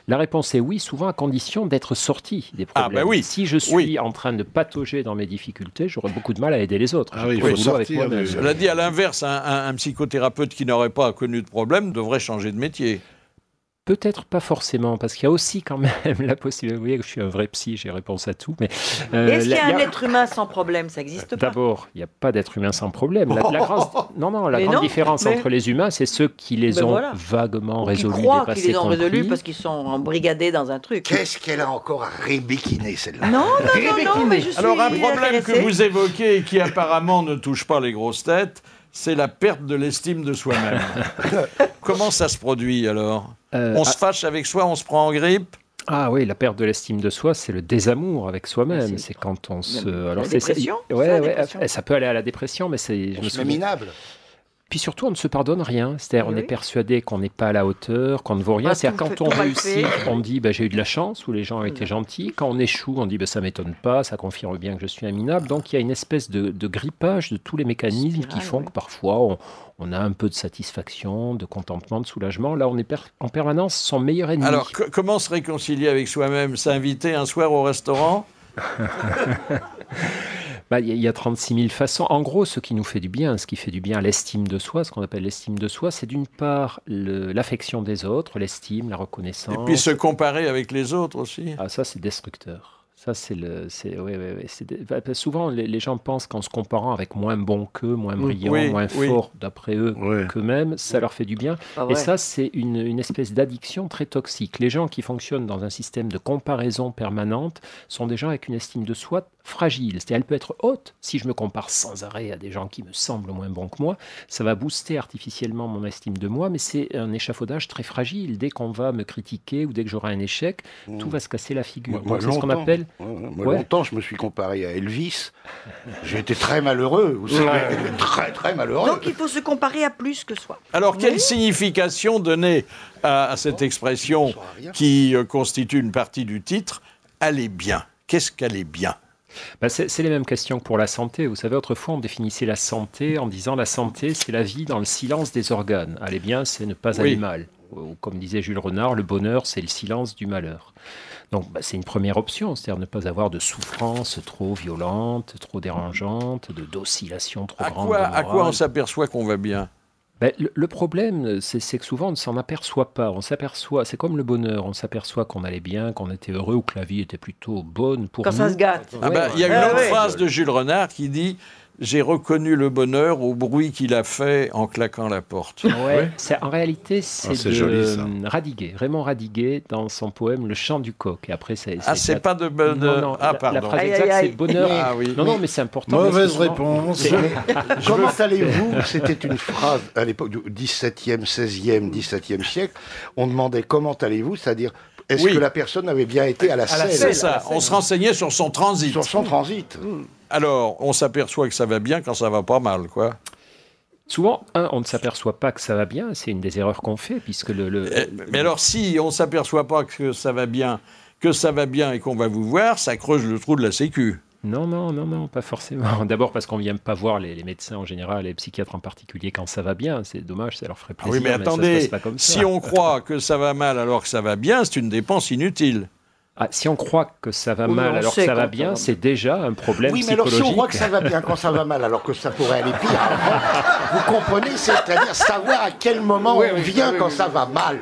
La réponse est oui, souvent à condition d'être sorti des problèmes. Ah ben oui. Si je suis en train de patauger dans mes difficultés, j'aurais beaucoup de mal à aider les autres. Il faut sortir. Cela dit, à l'inverse, un psychothérapeute qui n'aurait pas connu de problème devrait changer de métier. Peut-être pas forcément, parce qu'il y a aussi quand même la possibilité. Vous voyez que je suis un vrai psy, j'ai réponse à tout. Mais est-ce qu'il y a un être humain sans problème? Ça n'existe pas. D'abord, il n'y a pas d'être humain sans problème. La grande différence entre les humains, c'est ceux qui les ont vaguement résolus, qui croient dépassés, qu'ils les ont compris. résolus parce qu'ils sont embrigadés dans un truc. Qu'est-ce qu'elle a encore à rébéquiner, celle-là? Non, mais je suis Alors un problème que intéressée. vous évoquez et qui apparemment ne touche pas les grosses têtes, c'est la perte de l'estime de soi-même. Comment ça se produit alors? On se fâche avec soi, on se prend en grippe? Ah oui, la perte de l'estime de soi, c'est le désamour avec soi-même. C'est quand on se... Alors, la dépression? Ça peut aller à la dépression, mais c'est... On se met minable. Puis surtout, on ne se pardonne rien. C'est-à-dire, on est persuadé qu'on n'est pas à la hauteur, qu'on ne vaut rien. C'est-à-dire, quand on réussit, on dit j'ai eu de la chance, ou les gens ont été gentils. Quand on échoue, on dit ça ne m'étonne pas, ça confirme bien que je suis un minable. Donc, il y a une espèce de grippage de tous les mécanismes qui font que parfois, on a un peu de satisfaction, de contentement, de soulagement. Là, on est en permanence son meilleur ennemi. Alors, comment se réconcilier avec soi-même? S'inviter un soir au restaurant? Il y a 36 000 façons. En gros, ce qui nous fait du bien, ce qui fait du bien à l'estime de soi, ce qu'on appelle l'estime de soi, c'est d'une part l'affection des autres, l'estime, la reconnaissance. Et puis se comparer avec les autres aussi. Ah, ça, c'est destructeur. Ça, souvent, les gens pensent qu'en se comparant avec moins bon qu'eux, moins brillant, moins fort d'après eux qu'eux-mêmes, ça leur fait du bien. Et ça, c'est une espèce d'addiction très toxique. Les gens qui fonctionnent dans un système de comparaison permanente sont des gens avec une estime de soi fragile. C'est-à-dire, elle peut être haute. Si je me compare sans arrêt à des gens qui me semblent moins bons que moi, ça va booster artificiellement mon estime de moi, mais c'est un échafaudage très fragile. Dès qu'on va me critiquer ou dès que j'aurai un échec, tout va se casser la figure. Moi, c'est ce qu'on appelle... longtemps, je me suis comparé à Elvis. J'ai été très malheureux. Vous savez, très, très malheureux. Donc, il faut se comparer à plus que soi. Alors, quelle signification donner à cette expression qui constitue une partie du titre « aller bien » ? Qu'est-ce qu'aller bien ? C'est les mêmes questions que pour la santé. Vous savez, autrefois, on définissait la santé en disant la santé, c'est la vie dans le silence des organes. Aller bien, c'est ne pas aller mal. Ou, comme disait Jules Renard, le bonheur, c'est le silence du malheur. Donc c'est une première option, c'est-à-dire ne pas avoir de souffrance trop violente, trop dérangeante, d'oscillation trop grande. À quoi on s'aperçoit qu'on va bien? Le problème, c'est que souvent on ne s'en aperçoit pas. On s'aperçoit, c'est comme le bonheur, on s'aperçoit qu'on allait bien, qu'on était heureux ou que la vie était plutôt bonne pour nous. Quand ça se gâte. Il y a une autre phrase de Jules Renard qui dit « J'ai reconnu le bonheur au bruit qu'il a fait en claquant la porte ». En réalité, c'est joli, ça. Radiguet, Raymond Radiguet, dans son poème Le chant du coq. Et après, c'est pas de... Non, pardon. La phrase exacte, c'est bonheur. Ah, oui. Non, mais c'est important. Mauvaise réponse. Comment allez-vous? C'était une phrase à l'époque du XVIIe, XVIe, XVIIe siècle. On demandait comment allez-vous, c'est-à-dire est-ce que la personne avait bien été à la scène? C'est ça, on se renseignait sur son transit. Sur son transit. Alors, on s'aperçoit que ça va bien quand ça va pas mal, quoi. Souvent, on ne s'aperçoit pas que ça va bien, c'est une des erreurs qu'on fait, puisque Mais alors, si on s'aperçoit pas que ça va bien et qu'on va vous voir, ça creuse le trou de la sécu. Non, pas forcément. D'abord parce qu'on ne vient pas voir les médecins en général, les psychiatres en particulier, quand ça va bien. C'est dommage, ça leur ferait plaisir. Oui, mais attendez, ça se passe pas comme ça. Si on croit que ça va mal alors que ça va bien, c'est une dépense inutile. Si on croit que ça va mal alors que ça va bien, c'est déjà un problème psychologique. Oui, mais alors si on croit que ça va bien quand ça va mal alors que ça pourrait aller pire, vous comprenez, c'est-à-dire savoir à quel moment on vient quand ça va mal.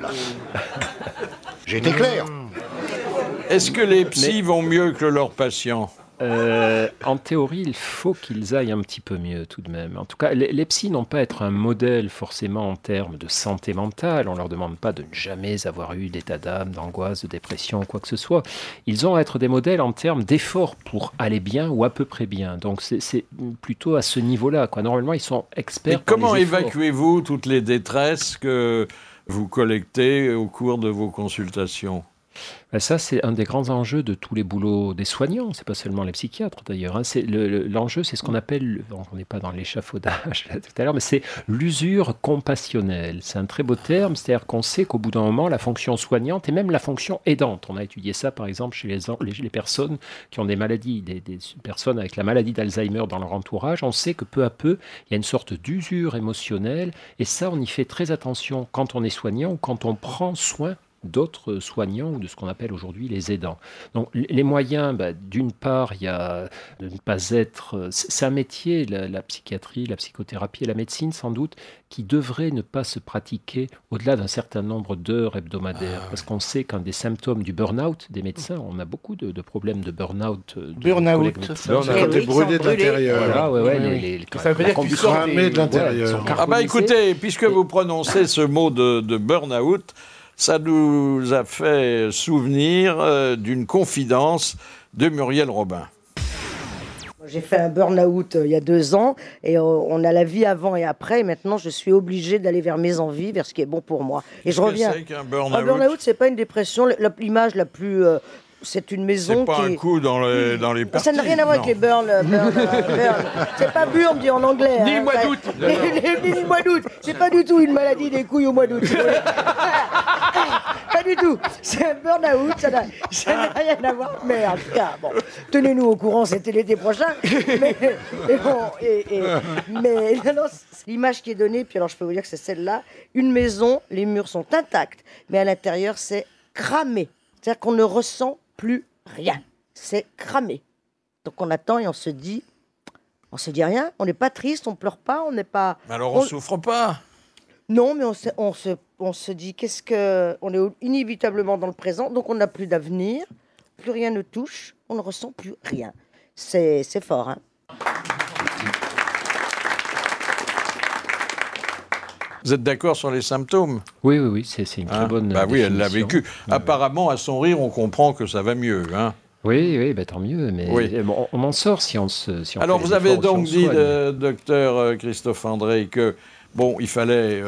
J'ai été clair. Est-ce que les psys vont mieux que leurs patients? En théorie, il faut qu'ils aillent un petit peu mieux tout de même. En tout cas, les psys n'ont pas à être un modèle forcément en termes de santé mentale. On ne leur demande pas de ne jamais avoir eu d'état d'âme, d'angoisse, de dépression, quoi que ce soit. Ils ont à être des modèles en termes d'efforts pour aller bien ou à peu près bien. Donc c'est plutôt à ce niveau-là, quoi. Normalement, ils sont experts. Et comment évacuez-vous toutes les détresses que vous collectez au cours de vos consultations? Ça, c'est un des grands enjeux de tous les boulots des soignants. C'est pas seulement les psychiatres, d'ailleurs. L'enjeu, c'est ce qu'on appelle, on n'est pas dans l'échafaudage là, tout à l'heure, mais c'est l'usure compassionnelle. C'est un très beau terme, c'est-à-dire qu'on sait qu'au bout d'un moment, la fonction soignante et même la fonction aidante, on a étudié ça, par exemple, chez les personnes qui ont des maladies, des personnes avec la maladie d'Alzheimer dans leur entourage, on sait que peu à peu, il y a une sorte d'usure émotionnelle, et ça, on y fait très attention quand on est soignant ou quand on prend soin d'autres soignants ou de ce qu'on appelle aujourd'hui les aidants. Donc les moyens, d'une part, il y a de ne pas être... C'est un métier, la psychiatrie, la psychothérapie et la médecine sans doute, qui devrait ne pas se pratiquer au-delà d'un certain nombre d'heures hebdomadaires. Parce qu'on sait qu'un des symptômes du burn-out des médecins, on a beaucoup de problèmes de burn-out. Burn-out, quand t'es brûlé de l'intérieur. Ça veut dire que tu sors cramé de l'intérieur. Écoutez, puisque vous prononcez ce mot de burn-out, ça nous a fait souvenir d'une confidence de Muriel Robin. J'ai fait un burn-out il y a 2 ans et on a la vie avant et après. Et maintenant, je suis obligée d'aller vers mes envies, vers ce qui est bon pour moi. Et je reviens. Qu'est-ce que c'est qu'un burn-out ? Un burn-out, c'est pas une dépression. L'image la plus... c'est une maison qui... C'est pas un coup dans les parties. Ça n'a rien à voir avec les burn. C'est pas burn, dit en anglais. Ni le mois d'août. Ni le mois d'août. C'est pas du tout une maladie des couilles au mois d'août. Pas du tout. C'est un burn-out. Ça n'a rien à voir. Mais en tout cas, bon, tenez-nous au courant, c'était l'été prochain. Mais non, c'est l'image qui est donnée. Puis alors, je peux vous dire que c'est celle-là. Une maison, les murs sont intacts, mais à l'intérieur, c'est cramé. C'est-à-dire qu'on ne ressent plus rien. C'est cramé. Donc on attend et on se dit rien. On n'est pas triste, on pleure pas, on n'est pas. Mais alors on souffre pas. Non, mais on se dit on est inévitablement dans le présent, donc on n'a plus d'avenir, plus rien ne touche, on ne ressent plus rien. C'est fort, hein. Vous êtes d'accord sur les symptômes ? Oui, c'est une très bonne définition. Oui, elle l'a vécu. Apparemment, à son rire, on comprend que ça va mieux. Hein. Oui, tant mieux. Mais on en sort si on Alors, vous avez donc dit, docteur Christophe André, que il fallait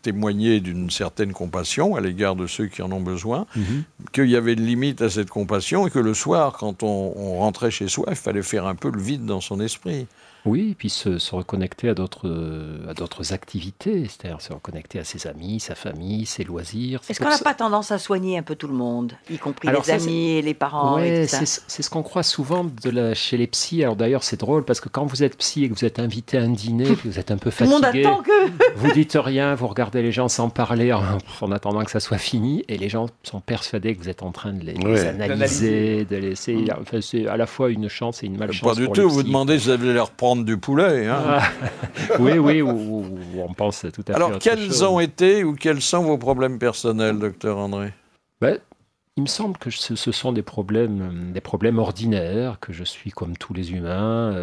témoigner d'une certaine compassion à l'égard de ceux qui en ont besoin, qu'il y avait une limite à cette compassion et que le soir, quand on rentrait chez soi, il fallait faire un peu le vide dans son esprit. Oui, et puis se reconnecter à d'autres activités, c'est-à-dire se reconnecter à ses amis, sa famille, ses loisirs. Est-ce qu'on n'a pas tendance à soigner un peu tout le monde, y compris Alors les ça, amis et les parents et Ouais, tout ça c'est ce qu'on croit souvent chez les psys. Alors d'ailleurs, c'est drôle parce que quand vous êtes psy et que vous êtes invité à un dîner, que vous êtes un peu Tout le monde fatigué, attend que... vous dites rien, vous regardez les gens sans parler en attendant que ça soit fini, et les gens sont persuadés que vous êtes en train de les analyser, de laisser. Enfin, c'est à la fois une chance et une malchance. Pas du pour tout, le vous psy. demandez si vous allez leur prendre du poulet. Hein. Oui, ou on pense tout à fait. Alors, autre quels chose. ont été ou quels sont vos problèmes personnels, docteur André? Il me semble que ce sont des problèmes ordinaires, que je suis comme tous les humains,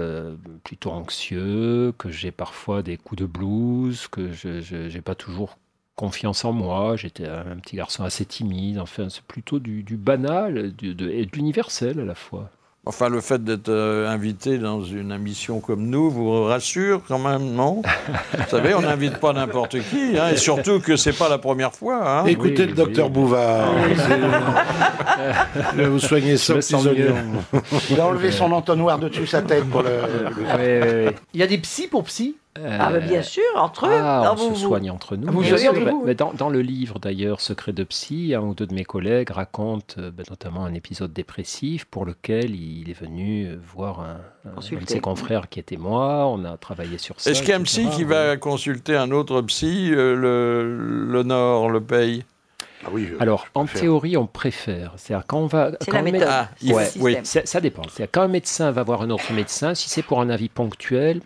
plutôt anxieux, que j'ai parfois des coups de blues, que je n'ai pas toujours confiance en moi, j'étais un petit garçon assez timide, enfin c'est plutôt du banal et de l'universel à la fois. Enfin, le fait d'être invité dans une émission comme nous vous rassure quand même, non? Vous savez, on n'invite pas n'importe qui, hein, et surtout que c'est pas la première fois. Hein. Écoutez le docteur Bouvard. Vous soignez ça aux petits oignons. Il a enlevé son entonnoir de dessus sa tête pour le... Il y a des psys pour psy? bien sûr, entre eux. On se soigne entre nous. Vous Bien soignez sûr. entre vous, Mais dans le livre d'ailleurs, Secret de psy, un ou deux de mes collègues racontent notamment un épisode dépressif pour lequel il est venu voir un de ses confrères qui était moi. On a travaillé sur ça. Est-ce qu'il y a un psy qui va consulter un autre psy, l'honore, le paye? Ah oui, alors, en théorie, on préfère. C'est-à-dire, quand on va. C'est quand la on méthode. oui, ça dépend. C'est-à-dire, quand un médecin va voir un autre médecin, si c'est pour un avis ponctuel,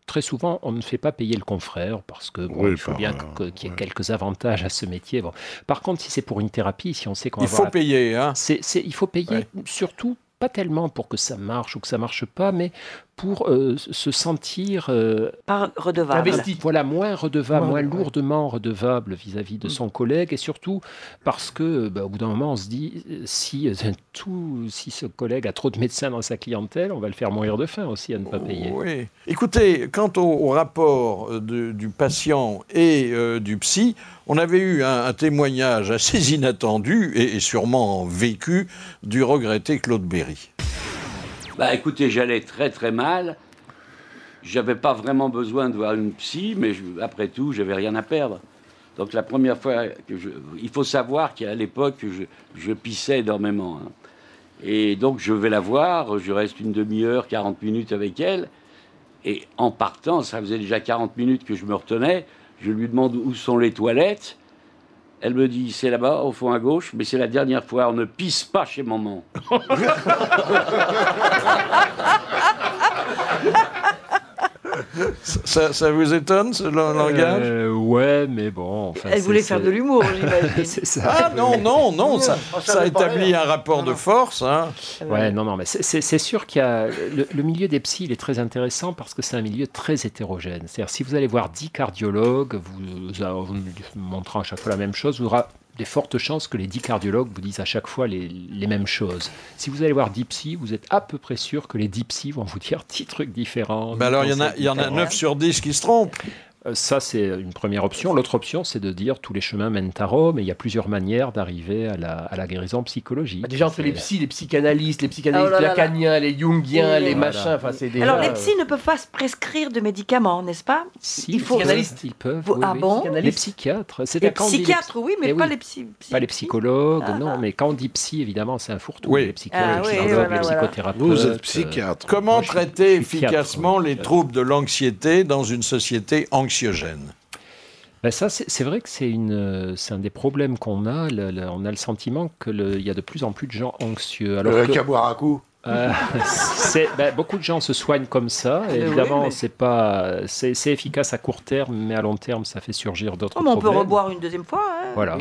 très souvent, on ne fait pas payer le confrère parce que il faut bien qu'il y ait quelques avantages à ce métier. Bon. Par contre, si c'est pour une thérapie, si on sait qu'on va faut payer. Hein. Il faut payer surtout, pas tellement pour que ça marche ou que ça marche pas, mais pour se sentir pas redevable. Voilà, moins redevable, moins lourdement redevable vis-à-vis de son collègue, et surtout parce que au bout d'un moment, on se dit si ce collègue a trop de médecins dans sa clientèle, on va le faire mourir de faim aussi à ne pas payer. Oui. Écoutez, quant au rapport du patient et du psy, on avait eu un témoignage assez inattendu et sûrement vécu du regretté Claude Berry. Écoutez, j'allais très très mal. J'avais pas vraiment besoin de voir une psy, mais après tout, j'avais rien à perdre. Donc la première fois il faut savoir qu'à l'époque, je pissais énormément. Hein. Et donc je vais la voir, je reste une demi-heure, 40 minutes avec elle. Et en partant, ça faisait déjà 40 minutes que je me retenais. Je lui demande où sont les toilettes. Elle me dit, c'est là-bas, au fond à gauche, mais c'est la dernière fois, on ne pisse pas chez maman. Ça vous étonne, ce langage? Ouais, mais bon... Enfin, elle voulait faire de l'humour, j'imagine. C'est ça. Ah non, ça établit un rapport de force. Hein. Ouais, non, mais c'est sûr qu'il y a... Le milieu des psys, il est très intéressant parce que c'est un milieu très hétérogène. C'est-à-dire, si vous allez voir 10 cardiologues, vous montrant à chaque fois la même chose, vous aurez des fortes chances que les 10 cardiologues vous disent à chaque fois les mêmes choses. Si vous allez voir 10 psys, vous êtes à peu près sûr que les 10 psys vont vous dire 10 trucs différents. Alors, il y en a 9 sur 10 qui se trompent. Ça, c'est une première option. L'autre option, c'est de dire tous les chemins mènent à Rome, et il y a plusieurs manières d'arriver à la guérison psychologique. Déjà, entre les psys, les psychanalystes, lacaniens, les jungiens, les machins, enfin, c'est déjà... Alors, les psys ne peuvent pas se prescrire de médicaments, n'est-ce pas? Si, il faut... les psychanalystes, ils peuvent. Bon? Les psychiatres. Les psychiatres, oui, mais pas les psys. Pas les psychologues, non, mais quand on dit psy, évidemment, c'est un fourre-tout. Les psychologues, les psychothérapeutes. Vous êtes psychiatre. Comment traiter efficacement les troubles de l'anxiété dans une société anxiogène? Ça, c'est vrai que c'est un des problèmes qu'on a. On a le sentiment qu'il y a de plus en plus de gens anxieux. Alors qu'à boire un coup. Beaucoup de gens se soignent comme ça. Évidemment, c'est efficace à court terme, mais à long terme, ça fait surgir d'autres problèmes. On peut reboire une deuxième fois. Hein. Voilà.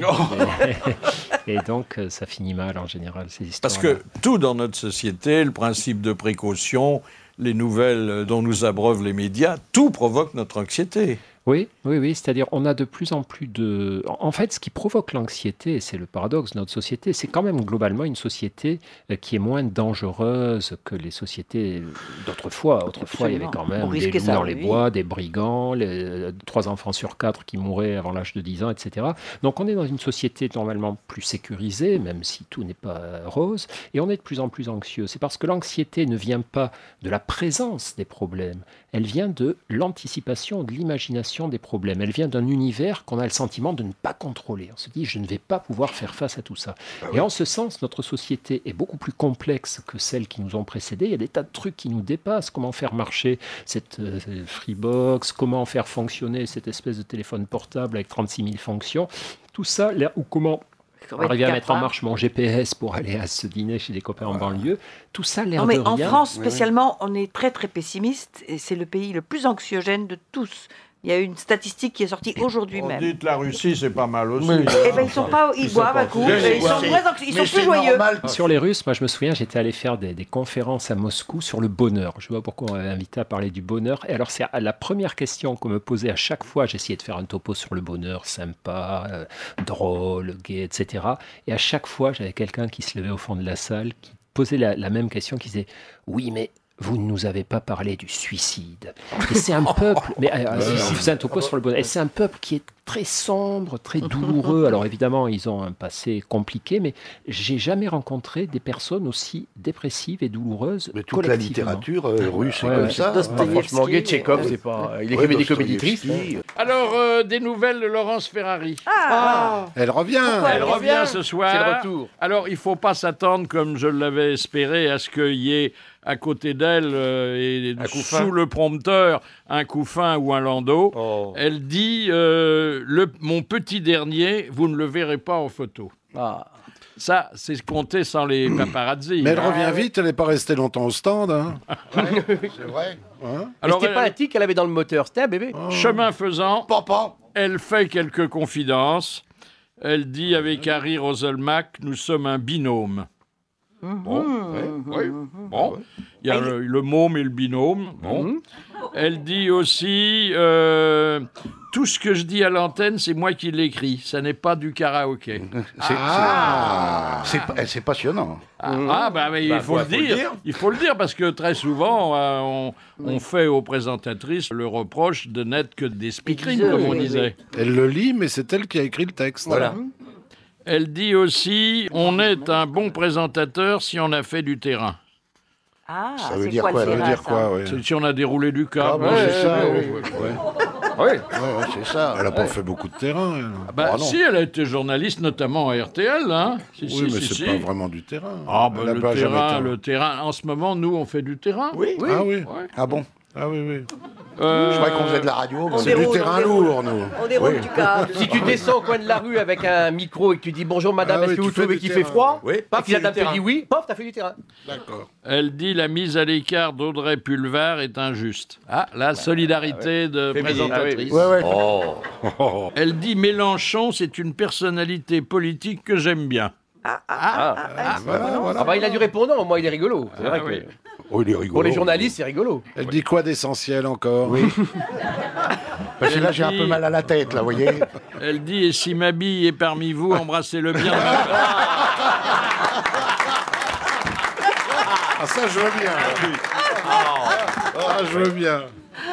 Et donc, ça finit mal en général, ces histoires. Parce que tout dans notre société, le principe de précaution, les nouvelles dont nous abreuvent les médias, tout provoque notre anxiété. Oui, c'est-à-dire on a de plus en plus de... En fait, ce qui provoque l'anxiété, et c'est le paradoxe de notre société, c'est quand même globalement une société qui est moins dangereuse que les sociétés d'autrefois. Autrefois, il y avait quand même des loups dans les bois, des brigands, 3 enfants sur 4 qui mouraient avant l'âge de 10 ans, etc. Donc on est dans une société normalement plus sécurisée, même si tout n'est pas rose, et on est de plus en plus anxieux. C'est parce que l'anxiété ne vient pas de la présence des problèmes, elle vient de l'anticipation, de l'imagination des problèmes. Elle vient d'un univers qu'on a le sentiment de ne pas contrôler. On se dit, je ne vais pas pouvoir faire face à tout ça. Et en ce sens, notre société est beaucoup plus complexe que celles qui nous ont précédées. Il y a des tas de trucs qui nous dépassent. Comment faire marcher cette Freebox, comment faire fonctionner cette espèce de téléphone portable avec 36 000 fonctions. Tout ça, ou comment arriver à mettre en marche mon GPS pour aller à ce dîner chez des copains en banlieue. Tout ça, l'air de rien. En France, spécialement, on est très, très pessimiste. Et c'est le pays le plus anxiogène de tous. Il y a une statistique qui est sortie aujourd'hui même. Dites la Russie, c'est pas mal aussi. Eh ben, ils boivent un coup, ils sont plus joyeux. Sur les Russes, moi je me souviens, j'étais allé faire des conférences à Moscou sur le bonheur. Je vois pourquoi on m'avait invité à parler du bonheur. Et alors c'est la première question qu'on me posait à chaque fois. J'essayais de faire un topo sur le bonheur, sympa, drôle, gai, etc. Et à chaque fois, j'avais quelqu'un qui se levait au fond de la salle, qui posait la même question, qui disait « Oui, mais... vous ne nous avez pas parlé du suicide. » Et c'est un peuple, mais on faisait un topo sur le bonheur. Et c'est un peuple qui est très sombre, très douloureux. Alors évidemment, ils ont un passé compliqué, mais j'ai jamais rencontré des personnes aussi dépressives et douloureuses. Mais toute la littérature russe est comme ça. Franchement, Tchekhov, c'est pas. Il écrivait des comédies tristes. Alors, des nouvelles de Laurence Ferrari. Elle revient. Elle revient ce soir. C'est le retour. Alors, il ne faut pas s'attendre, comme je l'avais espéré, à ce qu'il y ait à côté d'elle et sous le prompteur un couffin ou un landau. Elle dit mon petit dernier, vous ne le verrez pas en photo. Ça, c'est compté sans les paparazzi. Mais elle revient vite, elle n'est pas restée longtemps au stand. C'est vrai. Alors, c'était pas la tique qu'elle avait dans le moteur, c'était un bébé. Chemin faisant, elle fait quelques confidences. Elle dit avec Harry Roselmack, nous sommes un binôme. Bon. Il y a le môme et le binôme. Bon. Elle dit aussi tout ce que je dis à l'antenne, c'est moi qui l'écris. Ça n'est pas du karaoké. C'est passionnant. Il faut le dire. Il faut le dire parce que très souvent, on fait aux présentatrices le reproche de n'être que des speakerines, comme on disait. Elle le lit, mais c'est elle qui a écrit le texte. Voilà. Elle dit aussi, on est un bon présentateur si on a fait du terrain. Ça veut dire quoi? Si on a déroulé du câble. C'est ça, c'est ça. Elle n'a pas fait beaucoup de terrain. Si, elle a été journaliste, notamment à RTL. Hein. Mais c'est pas vraiment du terrain. Le terrain. En ce moment, nous, on fait du terrain. Oui. Ah oui. Ah bon? Ah oui. Je croyais qu'on faisait de la radio. C'est du terrain lourd, nous. On déroule du câble. Si tu descends au coin de la rue avec un micro et que tu dis bonjour madame, est-ce que vous trouvez qu'il fait froid? Paf, si la dame te dit oui, paf, t'as fait du terrain. D'accord. Elle dit la mise à l'écart d'Audrey Pulvar est injuste. La solidarité de présentatrice. Elle dit Mélenchon, c'est une personnalité politique que j'aime bien. Il a du répondant, au moins il est rigolo. C'est vrai que... il est rigolo. Pour les journalistes, c'est rigolo. Elle dit quoi d'essentiel encore? Oui. Parce que là, j'ai un peu mal à la tête, là, vous voyez. Elle dit, et si ma bille est parmi vous, embrassez-le bien. Ça, je veux bien. Je veux bien.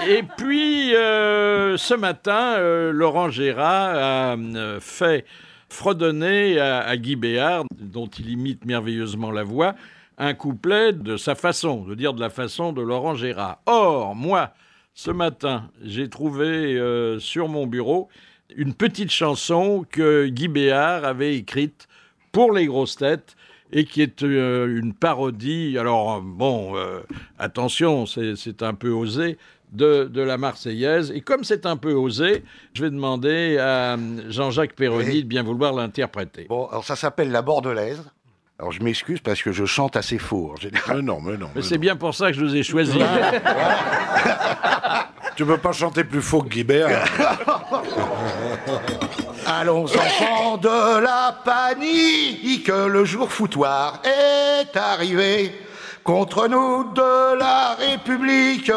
Et puis, ce matin, Laurent Gérard a fait fredonner à Guy Béard, dont il imite merveilleusement la voix, un couplet de sa façon, de dire de la façon de Laurent Gérard. Or, moi, ce matin, j'ai trouvé sur mon bureau une petite chanson que Guy Béard avait écrite pour les grosses têtes et qui est une parodie, alors attention, c'est un peu osé, de la Marseillaise. Et comme c'est un peu osé, je vais demander à Jean-Jacques Perroni de bien vouloir l'interpréter. Bon, alors ça s'appelle La Bordelaise. Alors je m'excuse parce que je chante assez faux en général. Mais c'est bien pour ça que je vous ai choisi. Tu peux pas chanter plus faux que Guy Béard. Allons enfants de la panique, le jour foutoir est arrivé. contre nous de la République.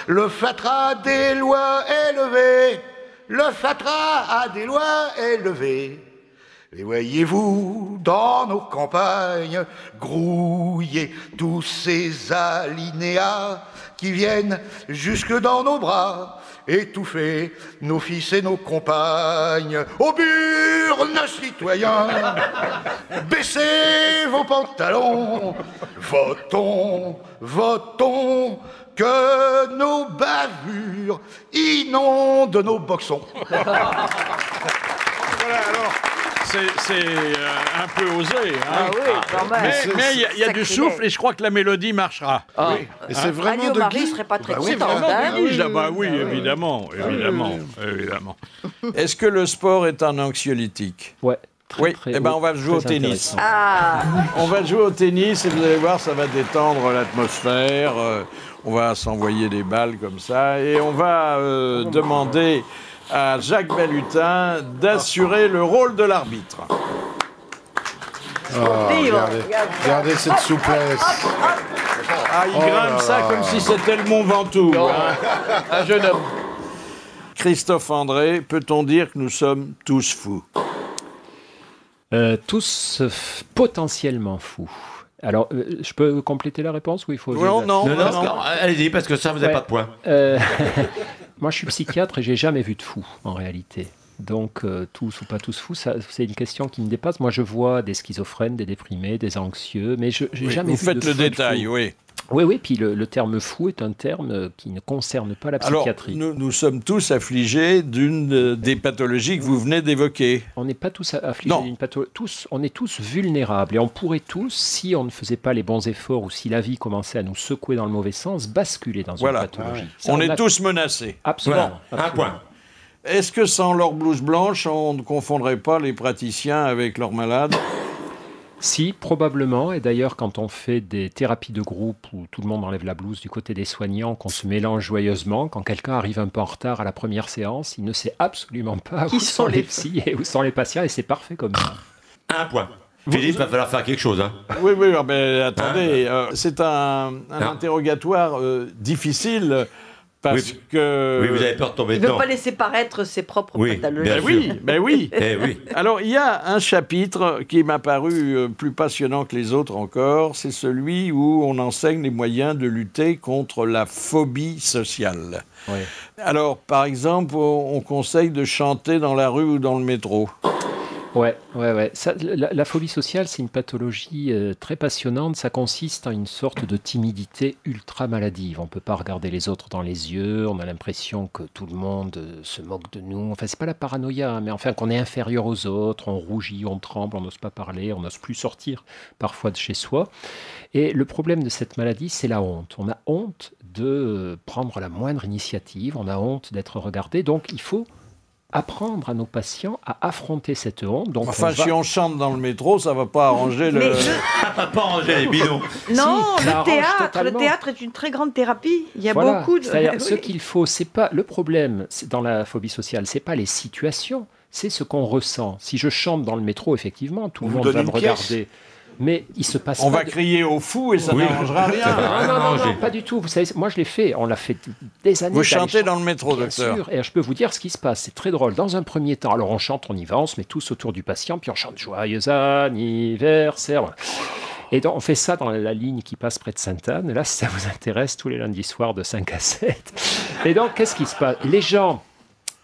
Le fatras des lois est levé, le fatras a des lois est levé. Et voyez-vous dans nos campagnes grouiller tous ces alinéas qui viennent jusque dans nos bras, étouffer nos fils et nos compagnes. Aux burnes, citoyens, baissez vos pantalons, votons, votons, que nos bavures inondent nos boxons. Voilà, alors... C'est un peu osé. Hein. Ah oui, quand même. Mais il y a du souffle et je crois que la mélodie marchera. Ah. Oui. Et c'est vraiment de Marie Guy. serait pas très C'est contente. vraiment Hein. de Guy. Bah oui, évidemment. Évidemment. Est-ce que le sport est un anxiolytique? Ouais. Oui, eh ben on va jouer au tennis. Ah. On va jouer au tennis et vous allez voir, ça va détendre l'atmosphère. On va s'envoyer des balles comme ça et on va demander à Jacques Balutin d'assurer le rôle de l'arbitre. Regardez cette souplesse. Ah, il grimpe ça comme si c'était le Mont Ventoux. Hein. Un jeune homme. Christophe André, peut-on dire que nous sommes tous fous? Tous potentiellement fous. Alors, je peux compléter la réponse ou il faut... Non. Allez-y, parce que ça, vous n'avez pas de points. Moi, je suis psychiatre et j'ai jamais vu de fou, en réalité. Donc, tous ou pas tous fous, ça, c'est une question qui me dépasse. Moi, je vois des schizophrènes, des déprimés, des anxieux, mais je n'ai jamais vu de fou. Vous faites le détail, oui. Oui, puis le terme fou est un terme qui ne concerne pas la psychiatrie. Alors, nous sommes tous affligés d'une des pathologies que vous venez d'évoquer. On n'est pas tous affligés d'une pathologie. On est tous vulnérables. Et on pourrait tous, si on ne faisait pas les bons efforts ou si la vie commençait à nous secouer dans le mauvais sens, basculer dans une pathologie. Ça, on est tous menacés. Absolument. Voilà. Un point. Est-ce que sans leur blouse blanche, on ne confondrait pas les praticiens avec leurs malades? Si, probablement. Et d'ailleurs, quand on fait des thérapies de groupe où tout le monde enlève la blouse du côté des soignants, qu'on se mélange joyeusement, quand quelqu'un arrive un peu en retard à la première séance, il ne sait absolument pas où sont les psys et où sont les patients, et c'est parfait comme ça. Un point. Philippe, il va falloir faire quelque chose. Hein. Oui, mais attendez, c'est un interrogatoire difficile. Parce que... Oui, vous avez peur de tomber dedans. Il ne veut pas laisser paraître ses propres pathologies. Oui. Alors, il y a un chapitre qui m'a paru plus passionnant que les autres encore. C'est celui où on enseigne les moyens de lutter contre la phobie sociale. Oui. Alors, par exemple, on conseille de chanter dans la rue ou dans le métro. Ouais. Ça, la phobie sociale, c'est une pathologie très passionnante. Ça consiste en une sorte de timidité ultra maladive. On ne peut pas regarder les autres dans les yeux. On a l'impression que tout le monde se moque de nous. Enfin, c'est pas la paranoïa, mais enfin qu'on est inférieur aux autres. On rougit, on tremble, on n'ose pas parler, on n'ose plus sortir parfois de chez soi. Et le problème de cette maladie, c'est la honte. On a honte de prendre la moindre initiative. On a honte d'être regardé. Donc, il faut apprendre à nos patients à affronter cette honte. Donc si on chante dans le métro, ça ne va pas arranger le... Ça va pas arranger les bidons. Non, le théâtre est une très grande thérapie. Il y a beaucoup de... C'est-à-dire, ce qu'il faut, c'est pas... Le problème dans la phobie sociale, c'est pas les situations, c'est ce qu'on ressent. Si je chante dans le métro, effectivement, tout le monde va me regarder. Mais il se passe. On va crier au fou et ça n'arrangera rien. Non, pas du tout. Vous savez, moi je l'ai fait. On l'a fait des années. Vous chantez dans le métro, bien docteur. Sûr. Et je peux vous dire ce qui se passe. C'est très drôle. Dans un premier temps, alors on chante, on y va, on se met tous autour du patient, puis on chante joyeux anniversaire. Et donc, on fait ça dans la ligne qui passe près de Sainte-Anne. Là, si ça vous intéresse, tous les lundis soirs de 5 à 7. Et donc, qu'est-ce qui se passe? Les gens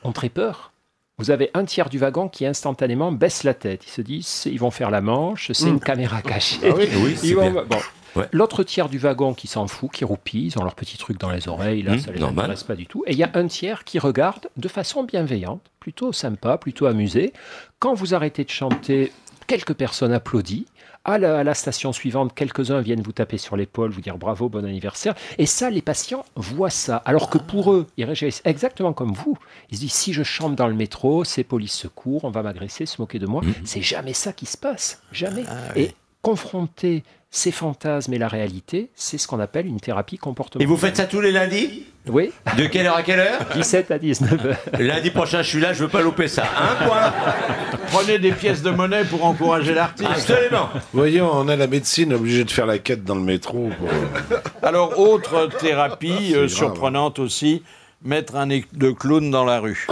ont très peur. Vous avez un tiers du wagon qui instantanément baisse la tête. Ils se disent, ils vont faire la manche, c'est une caméra cachée. Ah oui, c'est bien. Bon. Ouais. L'autre tiers du wagon qui s'en fout, qui roupille, ils ont leur petit truc dans les oreilles, là, ça les intéresse pas du tout. Et il y a un tiers qui regarde de façon bienveillante, plutôt sympa, plutôt amusé. Quand vous arrêtez de chanter, quelques personnes applaudissent. À la station suivante, quelques-uns viennent vous taper sur l'épaule, vous dire bravo, bon anniversaire. Et ça, les patients voient ça. Alors que pour eux, ils réagissent exactement comme vous. Ils se disent, si je chante dans le métro, c'est police secours, on va m'agresser, se moquer de moi. C'est jamais ça qui se passe. Jamais. Et confronter ces fantasmes et la réalité, c'est ce qu'on appelle une thérapie comportementale. Et vous faites ça tous les lundis ? Oui. De quelle heure à quelle heure ? 17 à 19h. Lundi prochain, je suis là, je veux pas louper ça. Un point. Prenez des pièces de monnaie pour encourager l'artiste. Absolument. Voyons, on a la médecine obligée de faire la quête dans le métro. Alors, autre thérapie surprenante aussi, mettre un nez de clown dans la rue.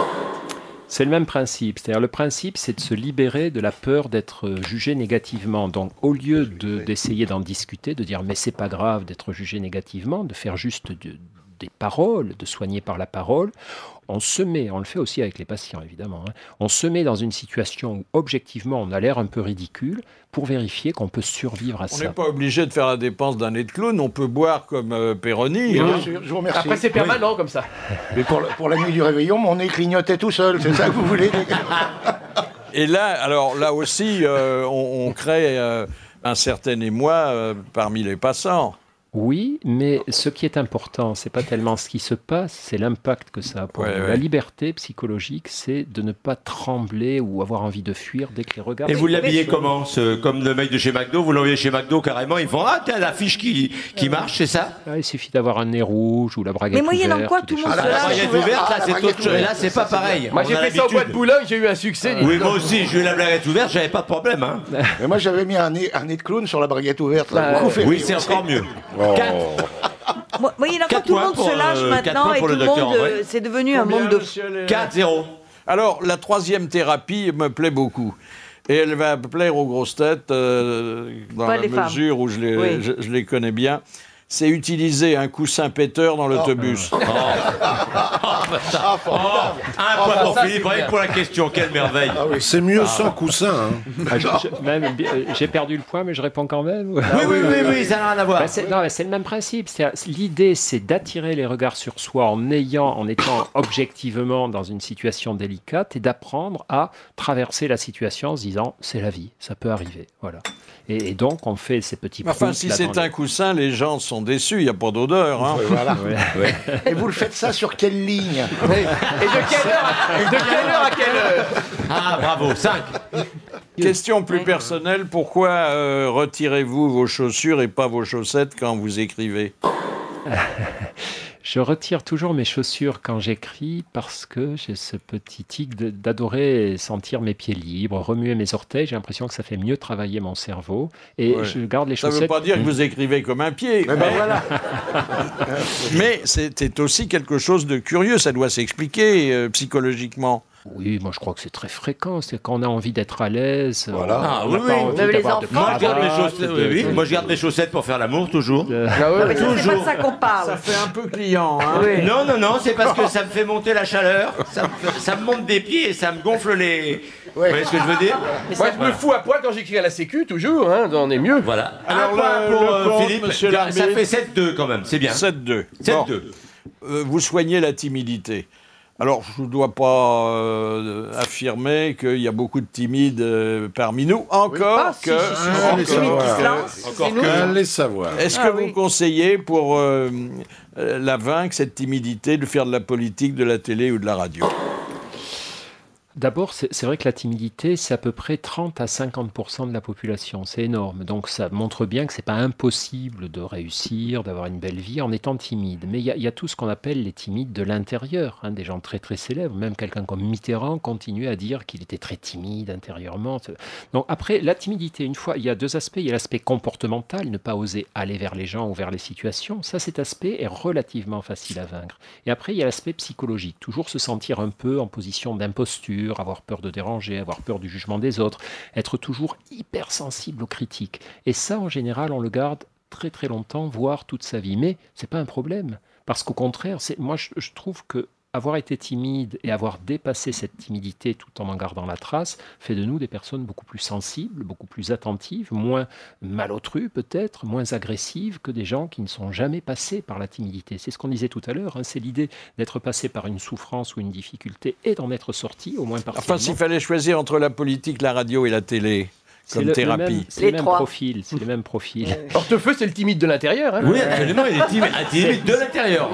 C'est le même principe. C'est-à-dire, le principe, c'est de se libérer de la peur d'être jugé négativement. Donc, au lieu d'essayer d'en discuter, de dire mais c'est pas grave d'être jugé négativement, de faire juste des paroles, de soigner par la parole, on le fait aussi avec les patients évidemment, on se met dans une situation où objectivement on a l'air un peu ridicule pour vérifier qu'on peut survivre à ça. On n'est pas obligé de faire la dépense d'un nez de clown, on peut boire comme Péroni. Bien sûr, je vous remercie. Après c'est permanent comme ça. Mais pour la nuit du réveillon, mon nez clignotait tout seul, c'est ça que vous voulez? Et là aussi, on crée un certain émoi parmi les passants. Oui, mais ce qui est important, c'est pas tellement ce qui se passe, c'est l'impact que ça a pour nous. La liberté psychologique, c'est de ne pas trembler ou avoir envie de fuir dès que les regards... Et vous l'habillez comment comme le mec de chez McDo, vous l'envoyez chez McDo carrément, ils font « Ah, t'as l'affiche qui marche, c'est ça ?» Il suffit d'avoir un nez rouge ou la braguette ouverte. Mais moyennant quoi, tout le monde se lâche. La braguette ouverte, là, c'est autre chose. Là, c'est pas pareil. Moi, j'ai fait ça au bois de Boulogne, j'ai eu un succès. Oui, moi aussi, j'ai eu la braguette ouverte, j'avais pas de problème. Hein. Mais moi, j'avais mis un nez de clown sur la braguette ouverte. Oui, c'est encore mieux. Moyennant quoi, tout le monde se lâche maintenant et tout le monde, c'est devenu un monde de... 4-0. Alors, la troisième thérapie me plaît beaucoup. Et elle va plaire aux grosses têtes dans la mesure où je les connais bien. C'est utiliser un coussin péteur dans l'autobus. Un point pour Philippe, rien que pour la question, quelle merveille. C'est mieux sans coussin. J'ai perdu le point, mais je réponds quand même. Oui, ça n'a rien à voir. C'est le même principe. L'idée, c'est d'attirer les regards sur soi en étant objectivement dans une situation délicate et d'apprendre à traverser la situation en se disant c'est la vie, ça peut arriver. Voilà. Et donc, on fait ces petits Enfin, si c'est un coussin, les gens sont déçus, il n'y a pas d'odeur. Hein. Voilà. Et vous le faites ça sur quelle ligne? Et de quelle heure à quelle heure? Ah, bravo, 5. Question plus personnelle, pourquoi retirez-vous vos chaussures et pas vos chaussettes quand vous écrivez? Je retire toujours mes chaussures quand j'écris parce que j'ai ce petit tic d'adorer sentir mes pieds libres, remuer mes orteils. J'ai l'impression que ça fait mieux travailler mon cerveau. Et je garde les chaussettes. Ça ne veut pas dire que vous écrivez comme un pied. Mais c'est aussi quelque chose de curieux. Ça doit s'expliquer psychologiquement. Oui, moi je crois que c'est très fréquent. C'est quand on a envie d'être à l'aise. Voilà. Moi, je garde mes chaussettes pour faire l'amour, toujours. C'est pas ça qu'on parle. Ça fait un peu client. Hein. Non, c'est parce que ça me fait monter la chaleur. Ça me monte des pieds et ça me gonfle les... Vous voyez ce que je veux dire? Moi, je me fous à poil quand j'écris à la Sécu, toujours. On est mieux. Voilà. Alors pour Philippe, ça fait 7-2 quand même. C'est bien. 7-2. 7-2. Vous soignez la timidité. Alors, je ne dois pas affirmer qu'il y a beaucoup de timides parmi nous, encore que... Allez savoir. Est-ce que vous conseillez, pour la vaincre, cette timidité, de faire de la politique, de la télé ou de la radio? D'abord, c'est vrai que la timidité, c'est à peu près 30 à 50% de la population. C'est énorme. Donc ça montre bien que ce n'est pas impossible de réussir, d'avoir une belle vie en étant timide. Mais il y a tout ce qu'on appelle les timides de l'intérieur. Des gens très très célèbres. Même quelqu'un comme Mitterrand continue à dire qu'il était très timide intérieurement. Donc après, la timidité, une fois, il y a deux aspects. Il y a l'aspect comportemental, ne pas oser aller vers les gens ou vers les situations. Ça, cet aspect est relativement facile à vaincre. Et après, il y a l'aspect psychologique. Toujours se sentir un peu en position d'imposture, avoir peur de déranger, avoir peur du jugement des autres, être toujours hypersensible aux critiques. Et ça, en général, on le garde très très longtemps, voire toute sa vie. Mais c'est pas un problème, parce qu'au contraire, moi je trouve que avoir été timide et avoir dépassé cette timidité tout en gardant la trace fait de nous des personnes beaucoup plus sensibles, beaucoup plus attentives, moins malotrues peut-être, moins agressives que des gens qui ne sont jamais passés par la timidité. C'est ce qu'on disait tout à l'heure, c'est l'idée d'être passé par une souffrance ou une difficulté et d'en être sorti, au moins partiellement. Enfin, s'il fallait choisir entre la politique, la radio et la télé, comme thérapie. C'est les mêmes profils. C'est les mêmes profils. Hortefeux, c'est le timide de l'intérieur. Oui, absolument, il est timide de l'intérieur.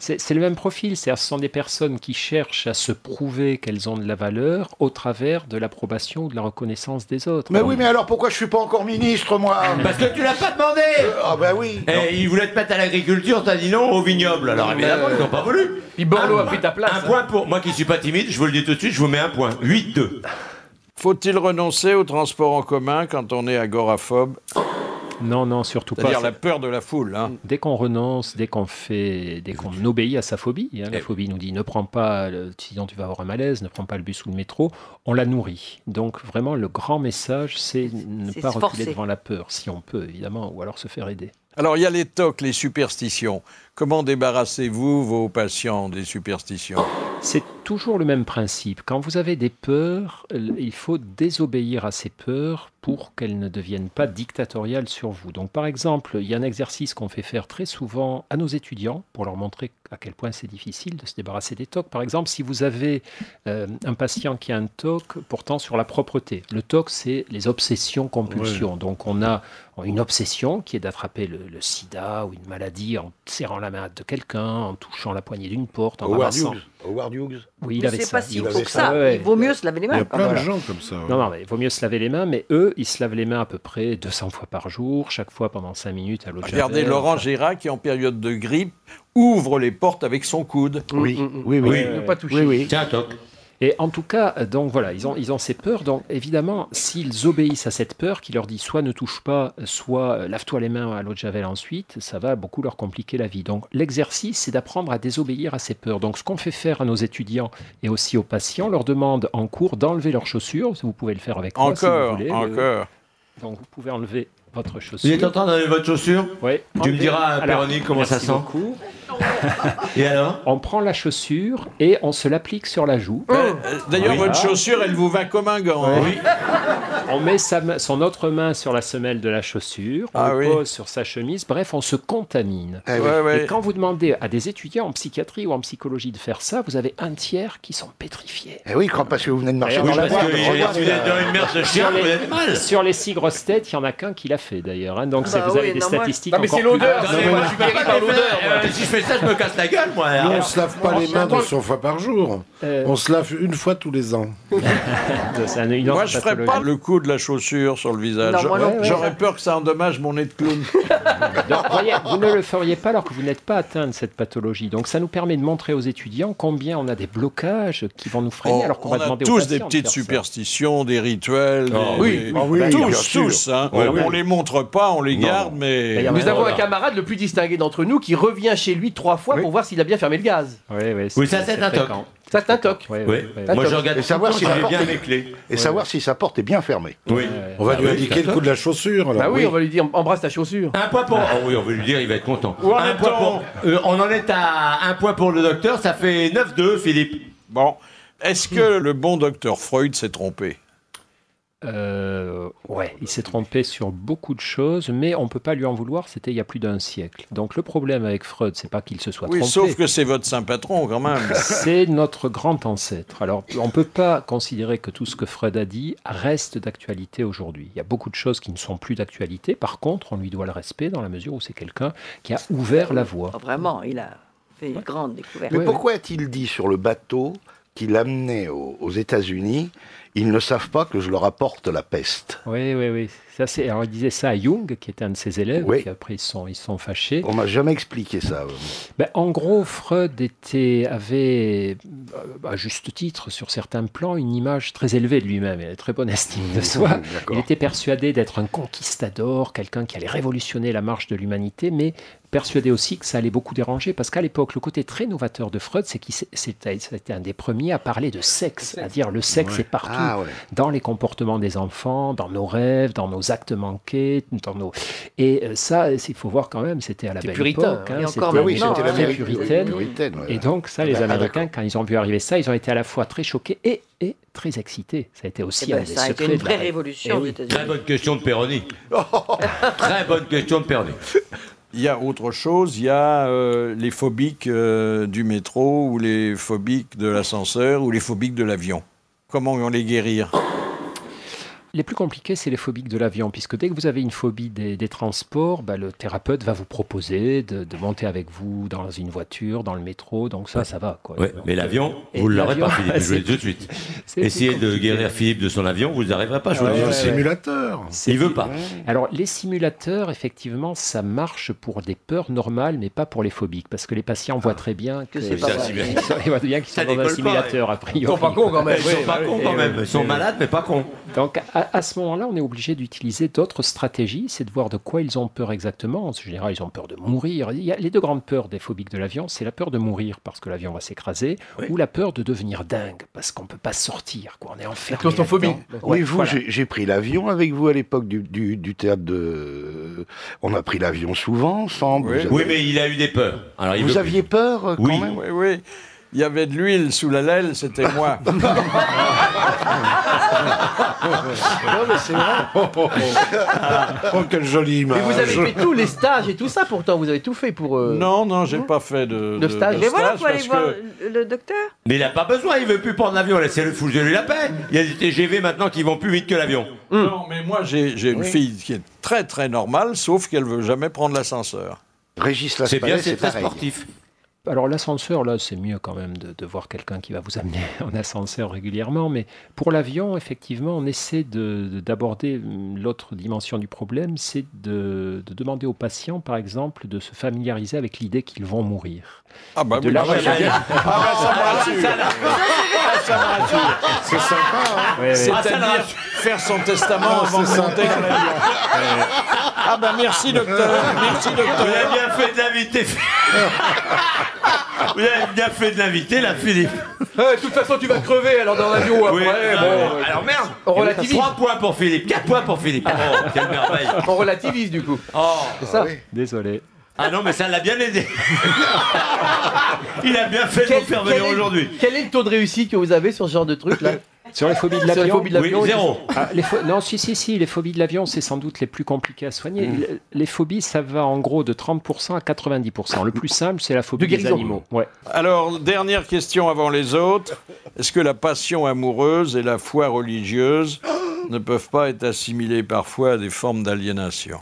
C'est le même profil, c'est-à-dire ce sont des personnes qui cherchent à se prouver qu'elles ont de la valeur au travers de l'approbation ou de la reconnaissance des autres. Mais oui, mais alors pourquoi je suis pas encore ministre, moi? Parce que tu l'as pas demandé. Ah bah oui. Et ils voulaient te mettre à l'agriculture, t'as dit non au vignoble. Alors évidemment, ils n'ont pas voulu. Puis Borloo a pris ta place. Un point pour moi qui suis pas timide, je vous le dis tout de suite, je vous mets un point. 8-2. Faut-il renoncer au transport en commun quand on est agoraphobe? Non, surtout pas. C'est-à-dire la peur de la foule. Hein. Dès qu'on renonce, dès qu'on obéit à sa phobie, la phobie nous dit ne prends pas, sinon tu vas avoir un malaise, ne prends pas le bus ou le métro, on la nourrit. Donc vraiment, le grand message, c'est ne pas reculer devant la peur, si on peut évidemment, ou alors se faire aider. Alors il y a les tocs, les superstitions. Comment débarrassez-vous vos patients des superstitions? C'est toujours le même principe. Quand vous avez des peurs, il faut désobéir à ces peurs pour qu'elles ne deviennent pas dictatoriales sur vous. Donc par exemple, il y a un exercice qu'on fait faire très souvent à nos étudiants pour leur montrer à quel point c'est difficile de se débarrasser des tocs. Par exemple, si vous avez un patient qui a un TOC portant sur la propreté. Le TOC, c'est les obsessions-compulsions. Ouais. Donc on a une obsession qui est d'attraper le sida ou une maladie en serrant la main de quelqu'un, en touchant la poignée d'une porte, en ramassant... Howard Hughes. Oui, il avait ça. Je ne sais pas s'il faut que ça. Il vaut mieux se laver les mains. Il y a plein de gens comme ça. Ouais. Non, mais il vaut mieux se laver les mains, mais eux, ils se lavent les mains à peu près 200 fois par jour, chaque fois pendant 5 minutes à l'eau de javel. Regardez Laurent Gérard qui, en période de grippe, ouvre les portes avec son coude. Oui. Ne pas toucher. Oui. C'est un toc. Et en tout cas, donc voilà, ils ont ces peurs. Donc évidemment, s'ils obéissent à cette peur qui leur dit soit ne touche pas, soit lave-toi les mains à l'eau de javel ensuite, ça va beaucoup leur compliquer la vie. Donc l'exercice, c'est d'apprendre à désobéir à ces peurs. Donc ce qu'on fait faire à nos étudiants et aussi aux patients, on leur demande en cours d'enlever leurs chaussures. Vous pouvez le faire avec moi si vous voulez. Encore. Donc vous pouvez enlever votre chaussure. Vous êtes en train d'enlever votre chaussure? Oui. Tu me diras, Péronique, comment ça sent? Beaucoup. Et alors? On prend la chaussure et on se l'applique sur la joue. D'ailleurs, votre chaussure, elle vous va comme un gant. Hein. Oui. On met son autre main sur la semelle de la chaussure, on le pose sur sa chemise, bref, on se contamine. Et quand vous demandez à des étudiants en psychiatrie ou en psychologie de faire ça, vous avez un tiers qui sont pétrifiés. Eh oui, parce que vous venez de marcher dans la voie. Vous êtes dans une merde de chien, vous êtes mal. Sur les 6 grosses têtes, il n'y en a qu'un qui l'a fait d'ailleurs. Hein. Donc vous avez des statistiques. Non, mais c'est l'odeur. Moi, je suis guéri par l'odeur. Si je fais ça, je me casse la gueule, moi. Nous, on ne se lave pas les mains 200 fois par jour. On se lave une fois tous les ans. Moi, je ne ferais pas le coup de la chaussure sur le visage. J'aurais peur que ça endommage mon nez de clown. Donc, voyez, vous ne le feriez pas alors que vous n'êtes pas atteint de cette pathologie. Donc ça nous permet de montrer aux étudiants combien on a des blocages qui vont nous freiner alors qu'on va demander aux patients. On a tous des petites superstitions, des rituels. Tous. Hein. On les montre pas, on les garde, mais... Nous avons un camarade le plus distingué d'entre nous qui revient chez lui 3 fois pour voir s'il a bien fermé le gaz. Oui, ça c'est un toc. Ça, c'est un toc. Moi, je regarde et savoir si bien mes clés. Et savoir si sa porte est bien fermée. Oui. On va lui indiquer le coup de la chaussure. Alors. Bah oui, on va lui dire embrasse ta chaussure. Un point pour. Oh oui, on va lui dire, il va être content. Un point pour. On en est à 1 point pour le docteur, ça fait 9-2, Philippe. Bon. Est-ce que le bon docteur Freud s'est trompé? Ouais, il s'est trompé sur beaucoup de choses, mais on ne peut pas lui en vouloir, c'était il y a plus d'1 siècle. Donc le problème avec Freud, c'est pas qu'il se soit trompé. Oui, sauf que c'est votre saint patron quand même. C'est notre grand ancêtre. Alors on ne peut pas considérer que tout ce que Freud a dit reste d'actualité aujourd'hui. Il y a beaucoup de choses qui ne sont plus d'actualité. Par contre, on lui doit le respect dans la mesure où c'est quelqu'un qui a ouvert la voie. Vraiment, il a fait une grande découverte. Mais pourquoi a-t-il dit sur le bateau qu'il amenait aux États-Unis, ils ne savent pas que je leur apporte la peste? Oui. Alors, il disait ça à Jung, qui était un de ses élèves, et après ils se sont fâchés. On m'a jamais expliqué ça. En gros, Freud avait, à juste titre, sur certains plans, une image très élevée de lui-même. Il avait très bonne estime de soi. Il était persuadé d'être un conquistador, quelqu'un qui allait révolutionner la marche de l'humanité, mais persuadé aussi que ça allait beaucoup déranger, parce qu'à l'époque, le côté très novateur de Freud, c'est qu'il c'était un des premiers à parler de sexe, à dire le sexe est partout, dans les comportements des enfants, dans nos rêves, dans nos actes manqués, Et ça, il faut voir quand même, c'était à la belle époque. Hein, c'était très puritaine. Et donc ça, les Américains, quand ils ont vu arriver ça, ils ont été à la fois très choqués et très excités. Ça a été aussi un des secrets. Ça a été une vraie révolution aux États-Unis. Très bonne question de Péroni. Très bonne question de Péroni. Il y a autre chose, il y a les phobiques du métro, ou les phobiques de l'ascenseur, ou les phobiques de l'avion. Comment on les guérir? Les plus compliqués, c'est les phobiques de l'avion, puisque dès que vous avez une phobie des transports, le thérapeute va vous proposer de monter avec vous dans une voiture, dans le métro, donc ça va. Quoi. Ouais, mais l'avion, vous ne l'aurez pas, Philippe, je vous le dis tout de suite. Essayez de guérir Philippe de son avion, vous n'y arriverez pas, je vous le dis. Le simulateur. Il veut pas. Alors, les simulateurs, effectivement, ça marche pour des peurs normales, mais pas pour les phobiques, parce que les patients voient très bien que c'est pas vrai. ils voient bien qu'ils sont dans un simulateur, a priori. Ils sont pas cons quand même. Ils sont pas cons quand même. Ils sont malades, mais pas cons. Donc, à ce moment-là, on est obligé d'utiliser d'autres stratégies, c'est de voir de quoi ils ont peur exactement. En général, ils ont peur de mourir. Il y a les deux grandes peurs des phobiques de l'avion, c'est la peur de mourir parce que l'avion va s'écraser, ou la peur de devenir dingue parce qu'on ne peut pas sortir, quoi. On est enfermé. La claustrophobie. Oui, j'ai pris l'avion avec vous à l'époque du théâtre de... On a pris l'avion souvent ensemble. Oui, mais il a eu des peurs. Alors, vous aviez peur quand même? Oui. Il y avait de l'huile sous la laile, c'était moi. Non, mais c'est vrai. Oh, quelle jolie image. Mais vous avez fait tous les stages et tout ça, pourtant, vous avez tout fait pour... Non, j'ai pas fait de stage. Mais voilà, il faut aller voir le docteur. Mais il n'a pas besoin, il veut plus prendre l'avion, laissez-le foutre lui la paix. Il y a des TGV maintenant qui vont plus vite que l'avion. Non, mais moi, j'ai une fille qui est très, très normale, sauf qu'elle veut jamais prendre l'ascenseur. Régis C'est bien, Laspalais, c'est très pareil. sportif. Alors l'ascenseur, là, c'est mieux quand même de voir quelqu'un qui va vous amener en ascenseur régulièrement. Mais pour l'avion, effectivement, on essaie d'aborder l'autre dimension du problème, c'est de demander aux patients, par exemple, de se familiariser avec l'idée qu'ils vont mourir. Ah bah De oui, la- ça me rassure. Ça me rassure. C'est sympa, hein. C'est-à-dire faire son testament avant de monter dans l'avion. Ah bah merci docteur, merci Vous docteur. avez bien fait de l'inviter. Vous avez bien fait de l'inviter, là, Philippe. De toute façon, tu vas crever alors dans l'avion après. Oui, Bon, alors merde. on relativise. 3 points pour Philippe, 4 points pour Philippe. Oh, quelle merveille. On relativise du coup. Oh. C'est ça. Désolé. Ah non, mais ça l'a bien aidé. Il a bien fait de nous faire venir aujourd'hui. Quel est le taux de réussite que vous avez sur ce genre de truc là? Sur les phobies de Sur les l'avion, phobies de l'avion, Oui, 0. Non, si, les phobies de l'avion, c'est sans doute les plus compliquées à soigner. Les phobies, ça va en gros de 30% à 90%. Le plus simple, c'est la phobie De des guérison. animaux. Ouais. Alors, dernière question avant les autres. Est-ce que la passion amoureuse et la foi religieuse ne peuvent pas être assimilées parfois à des formes d'aliénation?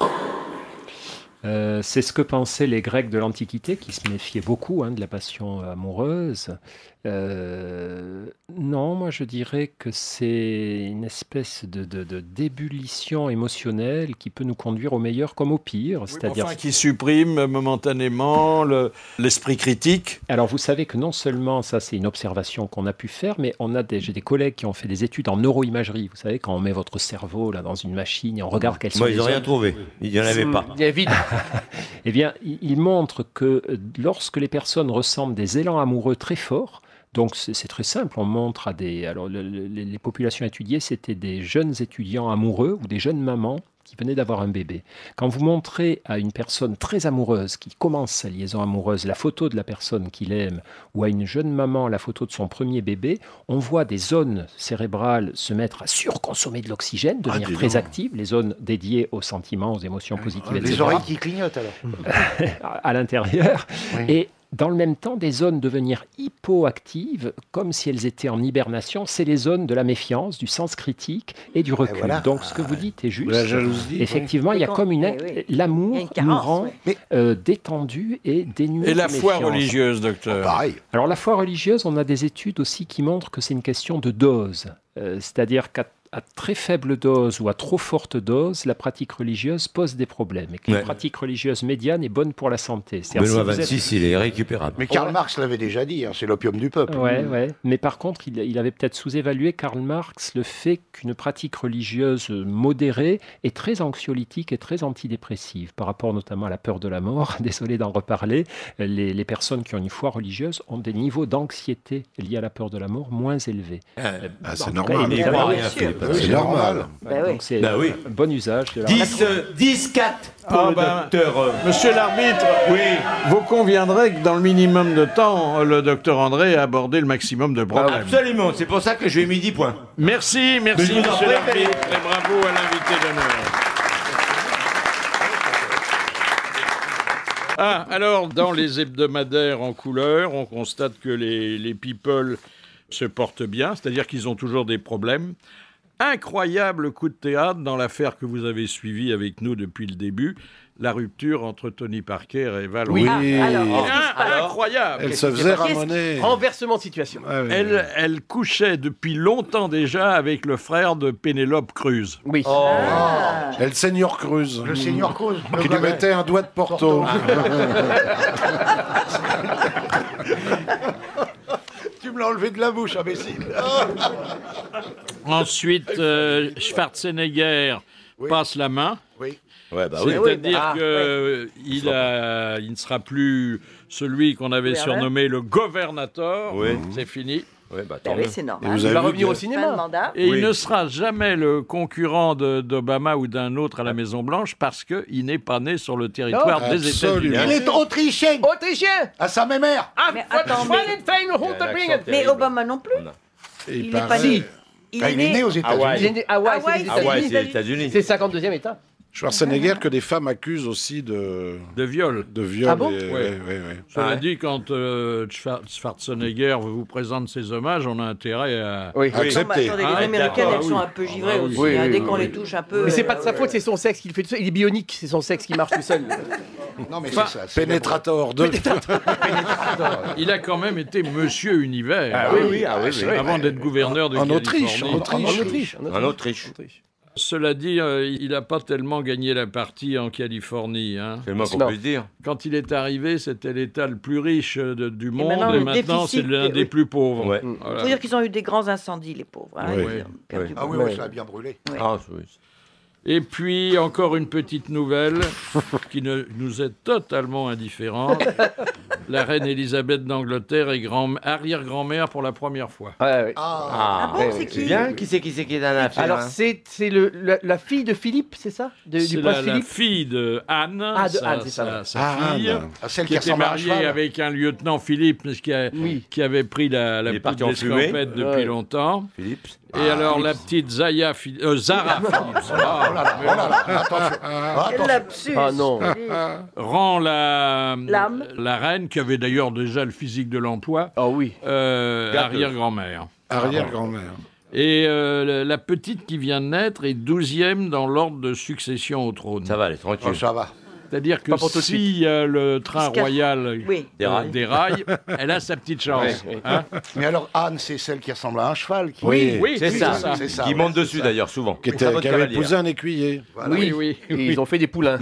C'est ce que pensaient les Grecs de l'Antiquité, qui se méfiaient beaucoup de la passion amoureuse. Non, moi je dirais que c'est une espèce de d'ébullition émotionnelle qui peut nous conduire au meilleur comme au pire. C'est-à-dire, Enfin, qui supprime momentanément l'esprit critique. alors vous savez que non seulement ça c'est une observation qu'on a pu faire, mais j'ai des collègues qui ont fait des études en neuroimagerie. Vous savez, quand on met votre cerveau là dans une machine et on regarde quels sont Moi, les ils n'ont rien zones- trouvé. Il n'y en avait pas. Il est vide. Eh bien, il montre que lorsque les personnes ressentent des élans amoureux très forts, donc c'est très simple, on montre à des... Alors les populations étudiées, c'était des jeunes étudiants amoureux ou des jeunes mamans qui venaient d'avoir un bébé. Quand vous montrez à une personne très amoureuse qui commence sa liaison amoureuse la photo de la personne qu'il aime ou à une jeune maman la photo de son premier bébé, on voit des zones cérébrales se mettre à surconsommer de l'oxygène, devenir dis très donc. actives, les zones dédiées aux sentiments, aux émotions positives, etc. Les oreilles qui clignotent alors. à l'intérieur, Oui. et dans le même temps, des zones devenir hypoactives, comme si elles étaient en hibernation, c'est les zones de la méfiance, du sens critique et du recul. voilà. Donc ce que vous dites est juste. La jalousie. Effectivement, il y a comme une... Oui. Il y a L'amour une nous carence, rend oui. détendus et dénués Et la de foi méfiance. religieuse, docteur? Pareil. Alors la foi religieuse, on a des études aussi qui montrent que c'est une question de dose. C'est-à-dire qu'à très faible dose ou à trop forte dose, la pratique religieuse pose des problèmes. Et que Ouais. la pratique religieuse médiane est bonne pour la santé. C'est-à-dire Benoît si vous êtes- 26, il est récupérable. Mais Karl Marx l'avait déjà dit, hein, c'est l'opium du peuple. Ouais. Mais par contre, il avait peut-être sous-évalué, Karl Marx, le fait qu'une pratique religieuse modérée est très anxiolytique et très antidépressive, par rapport notamment à la peur de la mort. Désolé d'en reparler. Les personnes qui ont une foi religieuse ont des niveaux d'anxiété liés à la peur de la mort moins élevés. Ah, c'est En tout normal. cas, Il il est- croit bien rien, sûr. Philippe. C'est normal. Bah oui. Donc c'est Bah oui. un bon usage de la 10-4 pour Ah le ben, docteur. Monsieur l'arbitre, Oui. vous conviendrez que dans le minimum de temps, le docteur André a abordé le maximum de problèmes. Absolument, c'est pour ça que je lui ai mis 10 points. Merci, Mais je vous en monsieur prie, l'arbitre, et bravo à l'invité d'honneur. Ah, alors, dans les hebdomadaires en couleur, on constate que les people se portent bien, c'est-à-dire qu'ils ont toujours des problèmes. incroyable coup de théâtre dans l'affaire que vous avez suivie avec nous depuis le début, la rupture entre Tony Parker et Val. Oui. Incroyable. Elle se faisait ramoner. Renversement de situation. Elle couchait depuis longtemps déjà avec le frère de Pénélope Cruz. Oui. Et le Seigneur Cruz. Le Seigneur Cruz. Qui lui mettait un doigt de Porto. Tu me l'as enlevé de la bouche, imbécile. Ensuite, Schwarzenegger passe la main. Oui. Ouais, bah oui. C'est-à-dire qu'il ne sera plus celui qu'on avait surnommé le gouvernateur. Oui. C'est fini. Ouais, bah, Ben oui, c'est normal. vous Il avez va vu revenir que- au cinéma. Mandat. Et il ne sera jamais le concurrent d'Obama ou d'un autre à la Maison-Blanche parce qu'il n'est pas né sur le territoire des absolument. États-Unis. Il est autrichien. Autrichien. À sa même mère. Mais attends, mais Obama non plus. Il n'est pas né. Il est né aux États-Unis. Il est né- Hawaï, c'est les Hawaï, États-Unis. c'est les États-Unis. C'est le 52e État. Schwarzenegger que des femmes accusent aussi de viol. De viol. Ah bon Ouais. Cela dit, quand Schwarzenegger vous présente ses hommages, on a intérêt à... Oui. Accepter. Attendez, les Américaines, elles sont un peu givrées aussi. oui, Dès oui, qu'on oui. les touche un peu. Mais c'est pas de sa faute, c'est son sexe qui le fait tout seul. Il est bionique, c'est son sexe qui marche tout seul. Non, mais Enfin, c'est ça. c'est Pénétrator. Il a quand même été Monsieur Univers Ah oui, avant d'être gouverneur de En Californie. Autriche. En Autriche. Cela dit, il n'a pas tellement gagné la partie en Californie. Hein. C'est le moins qu'on Non. puisse dire. Quand il est arrivé, c'était l'État le plus riche du monde, maintenant, et le maintenant c'est déficit, l'un des oui. plus pauvres. Ouais. Il Voilà. faut dire qu'ils ont eu des grands incendies, les pauvres. Hein, Oui. ils ont perdu Ah oui, beaucoup. oui, ça a bien brûlé. Ouais. Ah, oui. Et puis, encore une petite nouvelle qui nous est totalement indifférente. La reine Elisabeth d'Angleterre est arrière-grand-mère pour la première fois. Ouais, ouais. Ah bon, c'est qui Bien, qui c'est qui est dans l'affaire Alors, hein c'est la fille de Philippe, c'est ça Du C'est prince la Philippe fille de Anne, Ah, de Anne, c'est ça. sa fille, Anne. Ah, celle qui qui était ressemble à un mariée cheval. avec un lieutenant Philippe, qui avait pris la Il est parti poudre en fumée. d'escampette depuis Ouais. longtemps. Philippe. Et alors, la petite Zara Philippe. Quel lapsus. Ah non. Rend la L'âme. reine, qui avait d'ailleurs déjà le physique de l'emploi, Ah oui. arrière-grand-mère. Arrière-grand-mère. Et la petite qui vient de naître est 12e dans l'ordre de succession au trône. Ça va, elle est tranquille. Oh, ça va. C'est-à-dire que Pas pour tout de si le train royal Oui. déraille, elle a sa petite chance. Oui, oui. Hein. Mais alors, Anne, c'est celle qui ressemble à un cheval. Qui... Oui. C'est ça. c'est ça, Qui ouais, monte c'est dessus ça. d'ailleurs, souvent. Qui Très bonne avait cavalière. épousé un écuyer. Voilà. Oui, Et ils ont fait des poulains.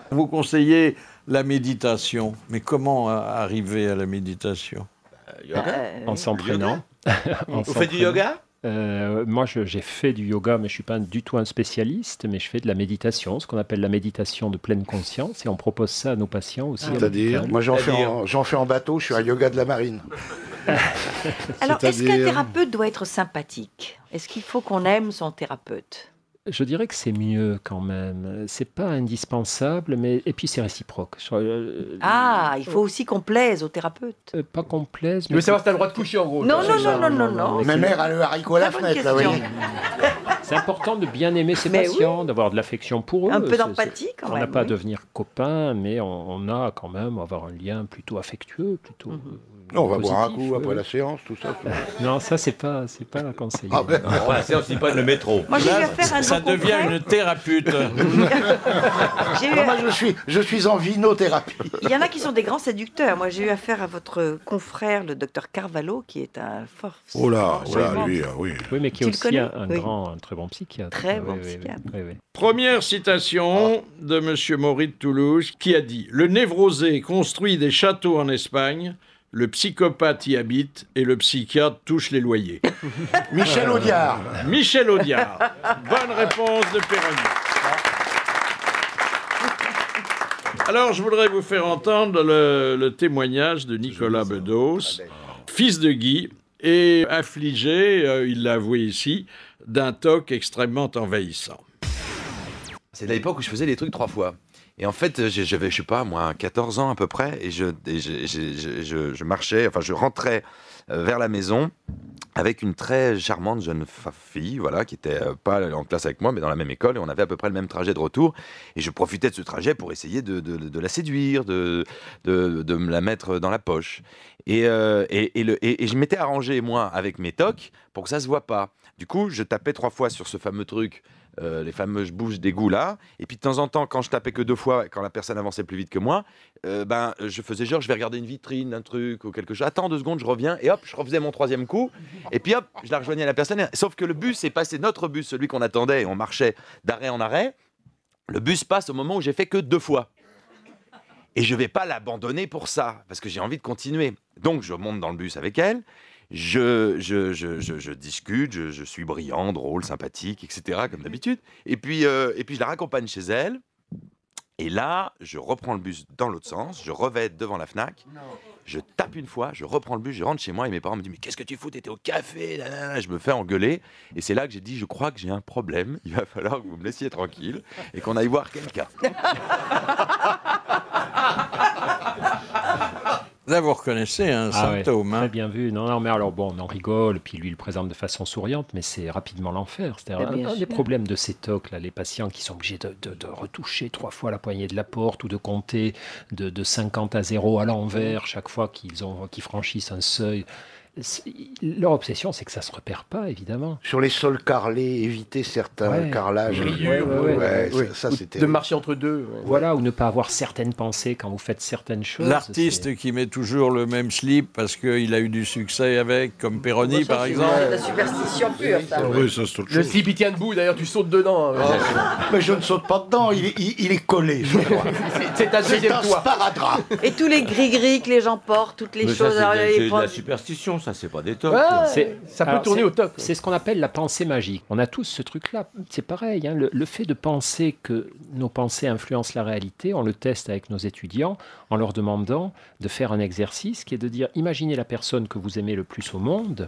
Vous conseillez la méditation, mais comment arriver à la méditation? En s'entraînant. Vous faites du yoga? Moi, j'ai fait du yoga, mais je ne suis pas du tout un spécialiste, mais je fais de la méditation, ce qu'on appelle la méditation de pleine conscience, et on propose ça à nos patients aussi. C'est-à-dire Moi, j'en fais en bateau, je suis un yoga de la marine. Alors, est-ce qu'un C'est-à-dire thérapeute doit être sympathique? Est-ce qu'il faut qu'on aime son thérapeute? Je dirais que c'est mieux quand même. C'est pas indispensable, mais et puis c'est réciproque. Ah, il faut aussi qu'on plaise au thérapeute. Pas qu'on plaise. Je veux savoir si t'as le droit de coucher en gros. Non, non, non, non, non, non. Ma mère a le haricot à la Très bonne fenêtre, là, vous question. voyez. C'est important de bien aimer ses Mais patients, d'avoir de l'affection pour eux. Un peu d'empathie, quand On n'a même, pas à oui. devenir copain, mais on a quand même avoir un lien plutôt affectueux, plutôt. Non, on va boire un positif, coup après ouais. la séance, tout ça. Non, ça c'est pas conseillé. Ah ben, Bon, la séance, c'est pas le métro. Moi, j'ai eu affaire à un de Ça vos devient confrères. une thérapeute. J'ai eu- non, moi, je suis en vinothérapie. Il y en a qui sont des grands séducteurs. Moi, j'ai eu affaire à votre confrère, le docteur Carvalho, qui est un fort. Oh là, fort lui, oui. Oui, mais qui est Tu le aussi connais un Oui. très bon psychiatre. Très bon Oui, oui, psychiatre. oui, oui. Première citation de M. Maury de Toulouse, qui a dit « Le névrosé construit des châteaux en Espagne, le psychopathe y habite et le psychiatre touche les loyers. » Michel Audiard. Michel Audiard. Bonne réponse de Péroni. Alors, je voudrais vous faire entendre le témoignage de Nicolas Bedos, fils de Guy, et affligé, il l'a avoué ici, d'un TOC extrêmement envahissant. C'est de l'époque où je faisais des trucs 3 fois. Et en fait, j'avais, je sais pas, moi, 14 ans à peu près, et je marchais, enfin, je rentrais vers la maison avec une très charmante jeune fille, voilà, qui était pas en classe avec moi, mais dans la même école, et on avait à peu près le même trajet de retour. Et je profitais de ce trajet pour essayer de la séduire, de me la mettre dans la poche. Et je m'étais arrangé, moi, avec mes tocs, pour que ça se voit pas. Du coup, je tapais 3 fois sur ce fameux truc, les fameuses bouches d'égout là, et puis de temps en temps, quand je tapais que 2 fois, quand la personne avançait plus vite que moi, je faisais genre, je vais regarder une vitrine, un truc ou quelque chose, attends 2 secondes, je reviens, et hop, je refaisais mon 3e coup, et puis hop, je la rejoignais à la personne, sauf que le bus est passé, notre bus, celui qu'on attendait, et on marchait d'arrêt en arrêt, le bus passe au moment où j'ai fait que 2 fois. Et je vais pas l'abandonner pour ça, parce que j'ai envie de continuer. Donc je monte dans le bus avec elle, je discute, je suis brillant, drôle, sympathique, etc., comme d'habitude. Et puis je la raccompagne chez elle. Et là, je reprends le bus dans l'autre sens, je revais devant la Fnac, je tape une fois, je reprends le bus, je rentre chez moi et mes parents me disent « Mais qu'est-ce que tu fous, t'étais au café ?» Je me fais engueuler. Et c'est là que j'ai dit « Je crois que j'ai un problème, il va falloir que vous me laissiez tranquille et qu'on aille voir quelqu'un. » Là, vous reconnaissez un symptôme. Ouais, très bien vu. Non, mais alors bon, on en rigole, puis lui, il le présente de façon souriante, mais c'est rapidement l'enfer. C'est-à-dire un des problèmes de ces tocs, là, les patients qui sont obligés de retoucher 3 fois la poignée de la porte ou de compter de 50 à 0 à l'envers chaque fois qu'ils franchissent un seuil. Leur obsession, c'est que ça ne se repère pas, évidemment. Sur les sols carrelés, éviter certains carrelages. Ça, c'était... De marcher entre deux. Voilà, ou ne pas avoir certaines pensées quand vous faites certaines choses. L'artiste qui met toujours le même slip parce qu'il a eu du succès avec, comme Perroni, par exemple. C'est la superstition pure, ça. Oui, ça, c'est autre chose. Le slip, il tient debout, d'ailleurs, tu sautes dedans. Mais je ne saute pas dedans, il est collé. C'est un deuxième toit. Sparadrap. Et tous les gris-gris que les gens portent, toutes les choses. C'est de la superstition, ça, c'est pas des tocs. Ça peut tourner au toc. C'est ce qu'on appelle la pensée magique. On a tous ce truc-là. C'est pareil, hein, le fait de penser que nos pensées influencent la réalité, on le teste avec nos étudiants en leur demandant de faire un exercice qui est de dire, imaginez la personne que vous aimez le plus au monde,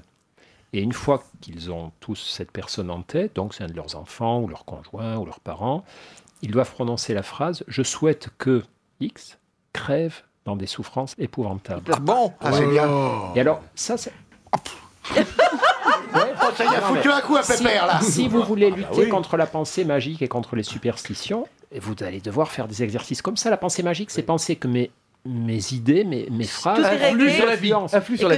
et une fois qu'ils ont tous cette personne en tête, donc c'est un de leurs enfants ou leurs conjoints ou leurs parents, ils doivent prononcer la phrase « Je souhaite que X crève dans des souffrances épouvantables ». Ah bon? C'est bien. Et alors, ça, c'est... Ça y a foutu un coup à Pépère, là. Si vous voulez lutter contre la pensée magique et contre les superstitions, vous allez devoir faire des exercices comme ça. La pensée magique, c'est penser que mes idées, mes phrases influent sur la vie.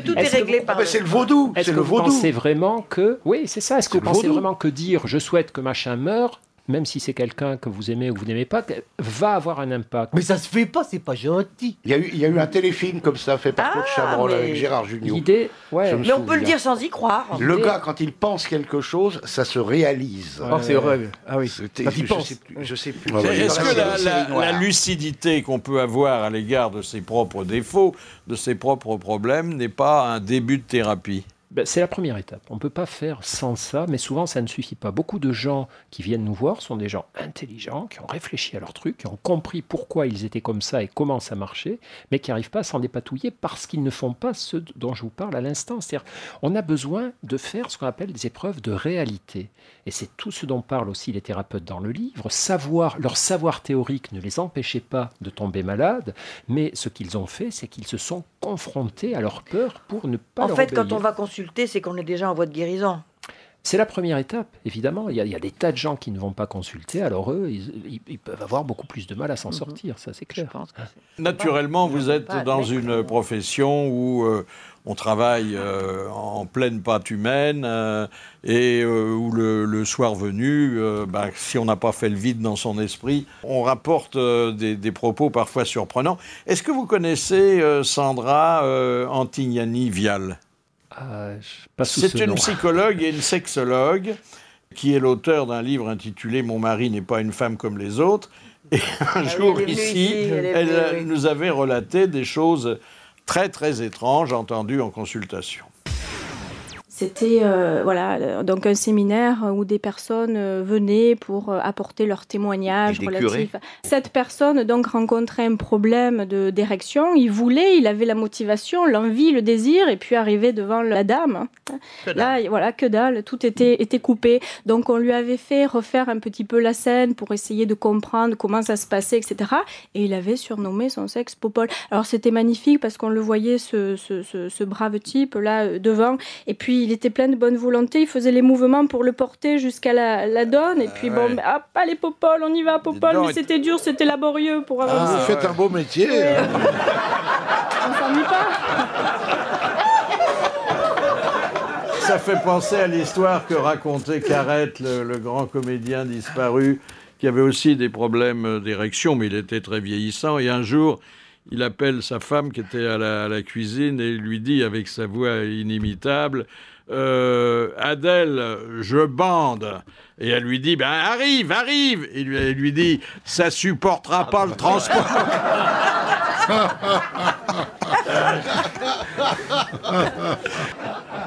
Tout est réglé par c'est le vaudou. Est-ce que vous pensez vraiment que... Oui, c'est ça. Est-ce que vous pensez vraiment que dire « je souhaite que machin meure », même si c'est quelqu'un que vous aimez ou vous n'aimez pas, va avoir un impact. Mais ça se fait pas, c'est pas gentil. Il y a eu un téléfilm comme ça, fait par Claude Chabrol avec Gérard Junior. L'idée, mais on peut le dire sans y croire. Le gars, quand il pense quelque chose, ça se réalise. Oh, c'est horrible. Ah oui. Je sais plus. Est-ce que la lucidité qu'on peut avoir à l'égard de ses propres défauts, de ses propres problèmes, n'est pas un début de thérapie ? C'est la première étape. On ne peut pas faire sans ça, mais souvent ça ne suffit pas. Beaucoup de gens qui viennent nous voir sont des gens intelligents, qui ont réfléchi à leur truc, qui ont compris pourquoi ils étaient comme ça et comment ça marchait, mais qui n'arrivent pas à s'en dépatouiller parce qu'ils ne font pas ce dont je vous parle à l'instant. C'est-à-dire, on a besoin de faire ce qu'on appelle des épreuves de réalité. Et c'est tout ce dont parlent aussi les thérapeutes dans le livre. Leur savoir théorique ne les empêchait pas de tomber malades, mais ce qu'ils ont fait, c'est qu'ils se sont confrontés à leur peur pour ne pas leur obéir. Quand on va consulter, c'est qu'on est déjà en voie de guérison. C'est la première étape, évidemment. Il y a des tas de gens qui ne vont pas consulter, alors eux, ils peuvent avoir beaucoup plus de mal à s'en sortir, ça c'est clair. Naturellement, vous êtes dans une profession où on travaille en pleine pâte humaine et où le soir venu, si on n'a pas fait le vide dans son esprit, on rapporte des propos parfois surprenants. Est-ce Est-ce que Sandra Antignani-Vial? C'est une psychologue et une sexologue qui est l'auteur d'un livre intitulé « Mon mari n'est pas une femme comme les autres ». Et un jour ici, elle nous avait relaté des choses très très étranges entendues en consultation. C'était donc un séminaire où des personnes venaient pour apporter leurs témoignages relatifs. Cette personne donc rencontrait un problème d'érection. Il avait la motivation, l'envie, le désir, et puis arrivait devant la dame. Là, voilà, que dalle, tout était coupé. Donc on lui avait fait refaire un petit peu la scène pour essayer de comprendre comment ça se passait, etc. Et il avait surnommé son sexe Popol. Alors c'était magnifique parce qu'on le voyait, ce brave type là devant, et puis il était plein de bonne volonté, il faisait les mouvements pour le porter jusqu'à la donne, et puis bon, hop, allez Popol, on y va Popol, mais c'était dur, c'était laborieux pour avancer. Vous faites un beau métier. On s'ennuie pas. Ça fait penser à l'histoire que racontait Carrette, le grand comédien disparu, qui avait aussi des problèmes d'érection, mais il était très vieillissant, et un jour, il appelle sa femme qui était à la cuisine et lui dit avec sa voix inimitable Adèle, je bande. Et elle lui dit arrive. Et elle lui dit ça supportera pas le transport.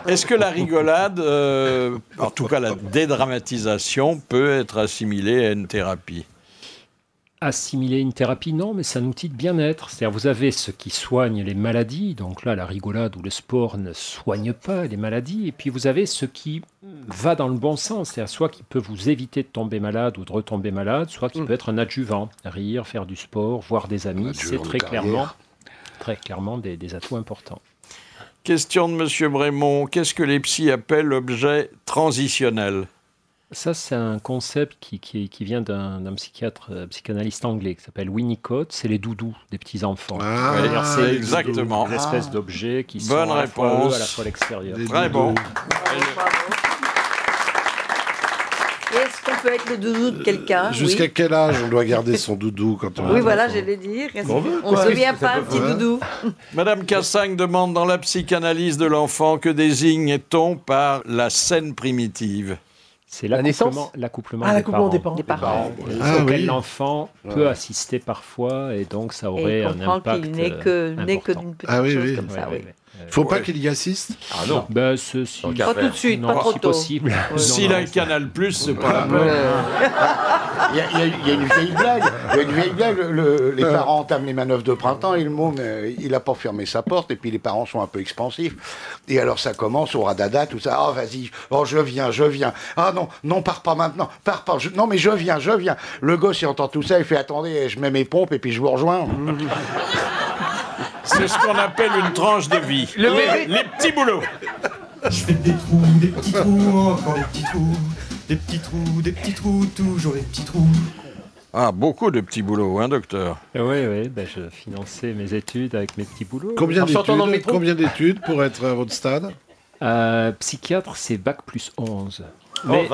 Est-ce que la rigolade, en tout cas la dédramatisation, peut être assimilée à une thérapie ? Assimiler une thérapie, non, mais c'est un outil de bien-être. C'est-à-dire, vous avez ce qui soigne les maladies, donc là, la rigolade ou le sport ne soigne pas les maladies, et puis vous avez ce qui va dans le bon sens, c'est-à-dire soit qui peut vous éviter de tomber malade ou de retomber malade, soit qui peut être un adjuvant, rire, faire du sport, voir des amis, c'est très clairement des atouts importants. Question de M. Brémond, qu'est-ce que les psys appellent l'objet transitionnel ? Ça, c'est un concept qui vient d'un psychanalyste anglais qui s'appelle Winnicott. C'est les doudous des petits-enfants. C'est exactement. Des espèces d'objets qui sont Bonne à la fois réponse. eux, à la fois l'extérieur. Très bon. Est-ce qu'on peut être le doudou de quelqu'un ? Jusqu'à quel âge on doit garder son doudou quand on Oui, voilà, j'allais dire. On ne se souvient pas, un petit doudou. Madame Cassagne demande dans la psychanalyse de l'enfant que désigne-t-on par la scène primitive ? C'est l'accouplement des parents. Auquel l'enfant peut assister parfois, et donc ça aurait un impact qu'il n'est que d'une petite chose comme ça. Faut pas qu'il y assiste. Ah non. Pas tout de suite, pas trop si tôt. possible. S'il a le Canal+, c'est pas la peine. Il y a une vieille blague. Les parents entament les manœuvres de printemps et le môme, il n'a pas fermé sa porte, et puis les parents sont un peu expansifs. Et alors ça commence au radada, tout ça. Oh, vas-y, je viens. Ah non, pars pas maintenant, pars pas. Non, mais je viens. Le gosse, il entend tout ça, il fait attendez, je mets mes pompes et puis je vous rejoins. C'est ce qu'on appelle une tranche de vie. Les petits boulots. Je fais des trous, encore des petits trous, toujours des petits trous. Ah, beaucoup de petits boulots, hein, docteur ? Oui, je finançais mes études avec mes petits boulots. Combien d'études pour être à votre stade ? Psychiatre, c'est Bac plus 11. Mais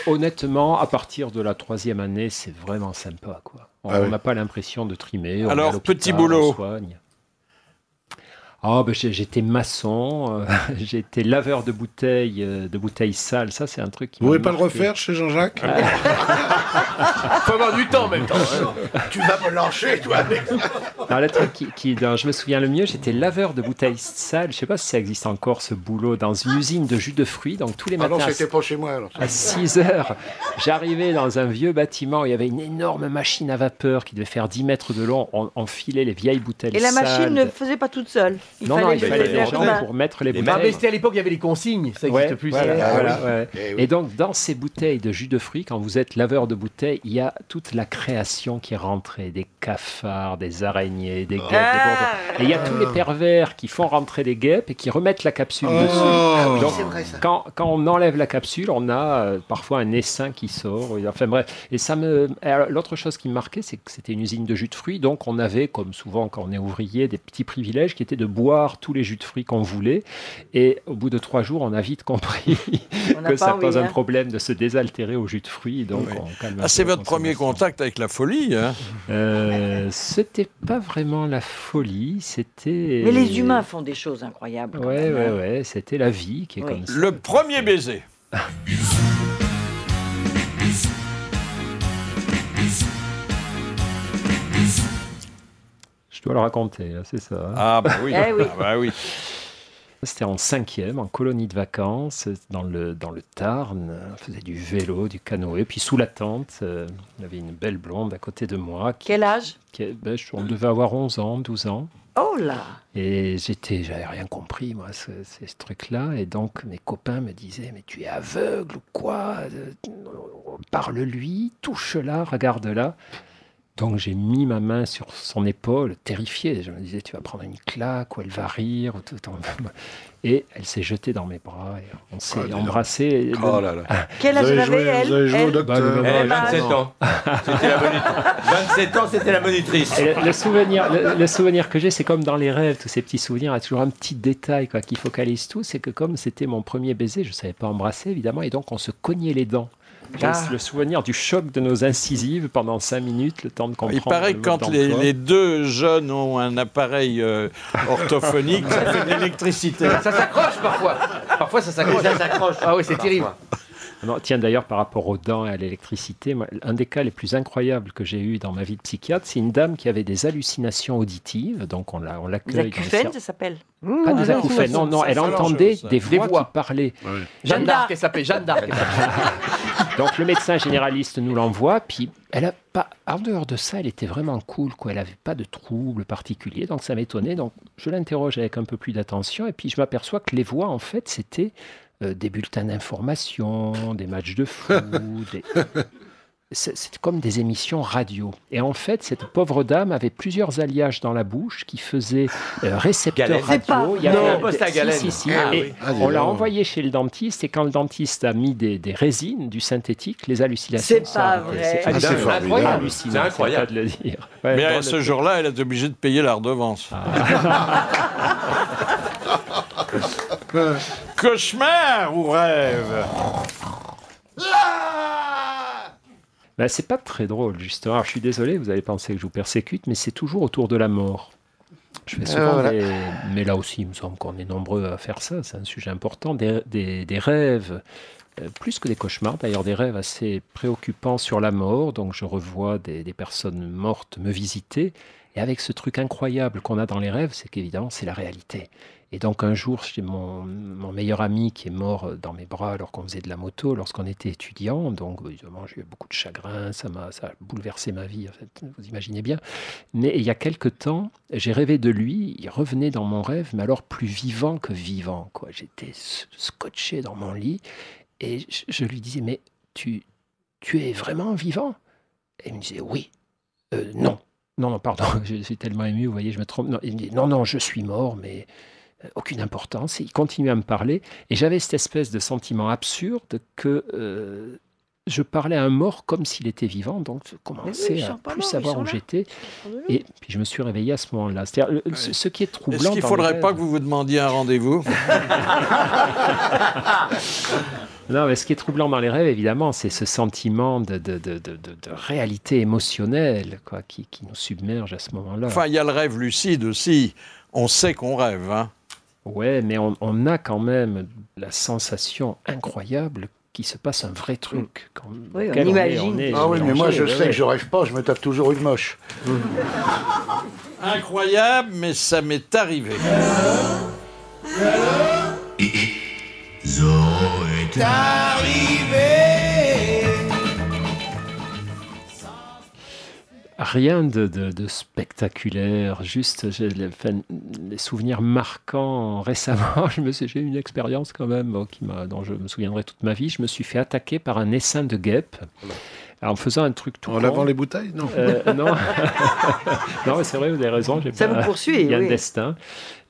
honnêtement, à partir de la 3e année, c'est vraiment sympa, quoi. On n'a pas l'impression de trimer. Alors, petit boulot. J'étais maçon, j'étais laveur de bouteilles sales. Ça, c'est un truc qui Vous ne pouvez pas le refaire chez Jean-Jacques ? Faut avoir du temps en même temps. Tu vas me lâcher, toi. Alors, le truc dont je me souviens le mieux, j'étais laveur de bouteilles sales. Je ne sais pas si ça existe encore, ce boulot, dans une usine de jus de fruits. Donc, tous les matins, non, c'était pas chez moi, alors. À 6 heures, j'arrivais dans un vieux bâtiment où il y avait une énorme machine à vapeur qui devait faire 10 mètres de long. On enfilait les vieilles bouteilles sales. Et la machine ne faisait pas toute seule. Il fallait des gens pour mettre les bouteilles. Mais c'était à l'époque, il y avait les consignes, ça n'existe plus. Et donc, dans ces bouteilles de jus de fruits, quand vous êtes laveur de bouteilles, il y a toute la création qui est rentrée, des cafards, des araignées, des guêpes, des bourdons. Et il y a tous les pervers qui font rentrer des guêpes et qui remettent la capsule dessus. Donc, c'est vrai, ça. Quand on enlève la capsule, on a parfois un essaim qui sort. Enfin bref. Et l'autre chose qui me marquait, c'est que c'était une usine de jus de fruits. Donc, on avait, comme souvent quand on est ouvrier, des petits privilèges qui étaient de boire tous les jus de fruits qu'on voulait. Et au bout de 3 jours, on a vite compris que ça pose un problème de se désaltérer au jus de fruits. Donc on calme un peu c'est votre premier contact avec la folie, hein ? C'était pas vraiment la folie, c'était... Mais les humains font des choses incroyables. Ouais, c'était la vie qui est comme ça. Le premier baiser. Je dois le raconter, c'est ça. Ah bah oui. Eh oui. Ah bah oui. C'était en 5e, en colonie de vacances, dans le Tarn. On faisait du vélo, du canoë. Puis sous la tente, il y avait une belle blonde à côté de moi. Quel âge? On devait avoir 11 ans, 12 ans. Oh là! Et j'avais rien compris, moi, ces trucs-là. Et donc, mes copains me disaient, mais tu es aveugle ou quoi? Parle-lui, touche-la, regarde-la. Donc, j'ai mis ma main sur son épaule, terrifié. Je me disais, tu vas prendre une claque ou elle va rire. Et elle s'est jetée dans mes bras et on s'est embrassés. Oh là là. Quel âge avait elle? Vous avez joué au docteur. Elle avait 27 ans. C'était la monitrice. 27 ans, c'était la monitrice. Et le souvenir que j'ai, c'est comme dans les rêves, tous ces petits souvenirs, il y a toujours un petit détail qui focalise tout, c'est que comme c'était mon premier baiser, je ne savais pas embrasser évidemment, et donc on se cognait les dents. J'ai le souvenir du choc de nos incisives pendant 5 minutes, le temps de comprendre. Il paraît que quand les deux jeunes ont un appareil orthophonique, ça fait de l'électricité. Ça s'accroche parfois. Parfois, ça s'accroche. Ah oui, c'est terrible. Non, tiens, d'ailleurs, par rapport aux dents et à l'électricité, un des cas les plus incroyables que j'ai eu dans ma vie de psychiatre, c'est une dame qui avait des hallucinations auditives. Donc, on l'accueille. Des acouphènes, ça s'appelle. Pas des acouphènes, non, elle entendait des voix qui parlaient. Oui. Jeanne d'Arc, elle s'appelait Jeanne d'Arc. Donc, le médecin généraliste nous l'envoie, puis elle a pas, en dehors de ça, elle était vraiment cool, quoi. Elle n'avait pas de troubles particuliers, donc ça m'étonnait. Donc, je l'interroge avec un peu plus d'attention, et puis je m'aperçois que les voix, en fait, c'était des bulletins d'information, des matchs de foot, c'était comme des émissions radio. Et en fait, cette pauvre dame avait plusieurs alliages dans la bouche qui faisaient récepteur radio. Il y avait un poste à galène. On l'a envoyé chez le dentiste, et quand le dentiste a mis des résines, du synthétique, les hallucinations. C'est pas vrai. C'est incroyable. C'est incroyable de le dire. Ouais, mais ce jour-là, elle est obligée de payer la redevance. Cauchemar ou rêve? Ben, c'est pas très drôle, justement. Alors, je suis désolé, vous allez penser que je vous persécute, mais c'est toujours autour de la mort. Je fais souvent mais là aussi, il me semble qu'on est nombreux à faire ça, c'est un sujet important, des rêves, plus que des cauchemars, d'ailleurs des rêves assez préoccupants sur la mort. Donc je revois des personnes mortes me visiter, et avec ce truc incroyable qu'on a dans les rêves, c'est qu'évidemment, c'est la réalité. Et donc un jour, j'ai mon meilleur ami qui est mort dans mes bras alors qu'on faisait de la moto, lorsqu'on était étudiant. Donc évidemment, j'ai eu beaucoup de chagrin, ça a bouleversé ma vie, en fait, vous imaginez bien. Mais il y a quelque temps, j'ai rêvé de lui, il revenait dans mon rêve, mais alors plus vivant que vivant, quoi. J'étais scotché dans mon lit et je lui disais, mais tu es vraiment vivant? Et il me disait, oui. Non, pardon, je suis tellement ému, vous voyez, je me trompe. Non, il me dit, non, je suis mort, mais aucune importance. Et il continuait à me parler, et j'avais cette espèce de sentiment absurde que je parlais à un mort comme s'il était vivant, donc je commençais à plus savoir où j'étais, et puis je me suis réveillé à ce moment-là. C'est-à-dire, ce qui est troublant... Est-ce qu'il ne faudrait pas que vous vous demandiez un rendez-vous? Non, mais ce qui est troublant dans les rêves, évidemment, c'est ce sentiment de réalité émotionnelle, quoi, qui nous submerge à ce moment-là. Enfin, il y a le rêve lucide aussi. On sait qu'on rêve, hein. Ouais, mais on a quand même la sensation incroyable qu'il se passe un vrai truc. Oui, on imagine. Ah oui, mais moi, je sais que je rêve pas, je me tape toujours une moche. Incroyable, mais ça m'est arrivé. Zorro est arrivé. Rien de spectaculaire, juste j'ai des souvenirs marquants récemment. J'ai eu une expérience quand même dont je me souviendrai toute ma vie. Je me suis fait attaquer par un essaim de guêpes. En faisant un truc tout en lavant les bouteilles, non non. Non, mais c'est vrai, vous avez raison. Ça vous poursuit, il y a oui. un destin.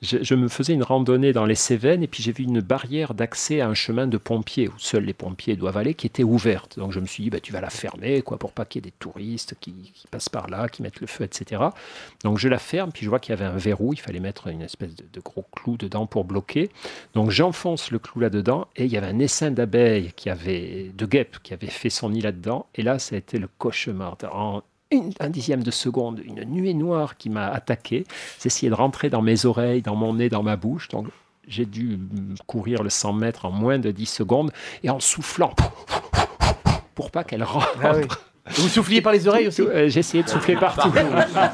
Je me faisais une randonnée dans les Cévennes, et puis j'ai vu une barrière d'accès à un chemin de pompiers, où seuls les pompiers doivent aller, qui était ouverte. Donc je me suis dit, tu vas la fermer, quoi, pour pas qu'il y ait des touristes qui passent par là, qui mettent le feu, etc. Donc je la ferme, puis je vois qu'il y avait un verrou, il fallait mettre une espèce de gros clou dedans pour bloquer. Donc j'enfonce le clou là-dedans, et il y avait un essaim d'abeilles, de guêpes, qui avait fait son nid là-dedans, et là, ça a été le cauchemar. En un dixième de seconde, une nuée noire qui m'a attaqué, s'essayait de rentrer dans mes oreilles, dans mon nez, dans ma bouche. Donc j'ai dû courir le 100 mètres en moins de 10 secondes, et en soufflant pour pas qu'elle rentre. Vous souffliez par les oreilles aussi? J'ai essayé de souffler partout.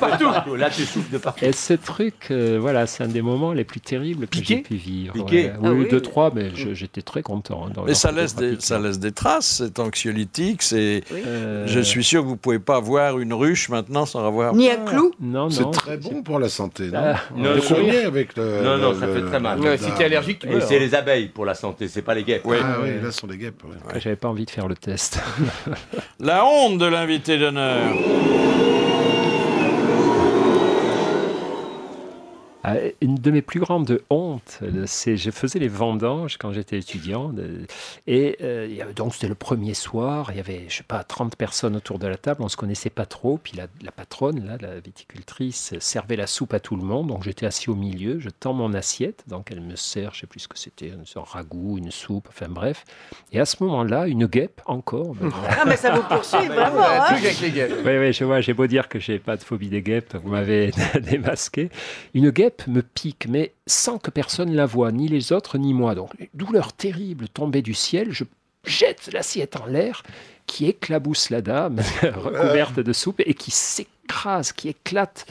Partout. Là, tu souffles de partout. Et ce truc, voilà, c'est un des moments les plus terribles que j'ai pu vivre. Piqué. Oui, 2, 3, mais j'étais très content. Mais ça laisse des traces, cet anxiolytique. Je suis sûr que vous ne pouvez pas avoir une ruche maintenant sans avoir... Ni un clou. Non, c'est très bon pour la santé, non? Non, avec non, ça fait très mal. Si t'es allergique, tu Et c'est les abeilles pour la santé, c'est pas les guêpes. Oui, là, ce sont les guêpes. J'avais pas envie de faire le test. La honte de l'invité d'honneur. Une de mes plus grandes hontes, c'est je faisais les vendanges quand j'étais étudiant. Et donc, c'était le premier soir. Il y avait, je sais pas, 30 personnes autour de la table. On ne se connaissait pas trop. Puis la patronne, là, la viticultrice, servait la soupe à tout le monde. Donc, j'étais assis au milieu. Je tends mon assiette. Donc, elle me sert, je ne sais plus ce que c'était, un ragoût, une soupe, enfin bref. Et à ce moment-là, une guêpe, encore. Ah, mais ça vous poursuit, vraiment. Hein. Avec les guêpes. Oui, je vois, j'ai beau dire que je n'ai pas de phobie des guêpes. Vous m'avez démasqué. Une guêpe me pique, mais sans que personne la voie, ni les autres, ni moi. Donc, douleur terrible tombée du ciel, je jette l'assiette en l'air, qui éclabousse la dame, recouverte de soupe, et qui s'écrase, qui éclate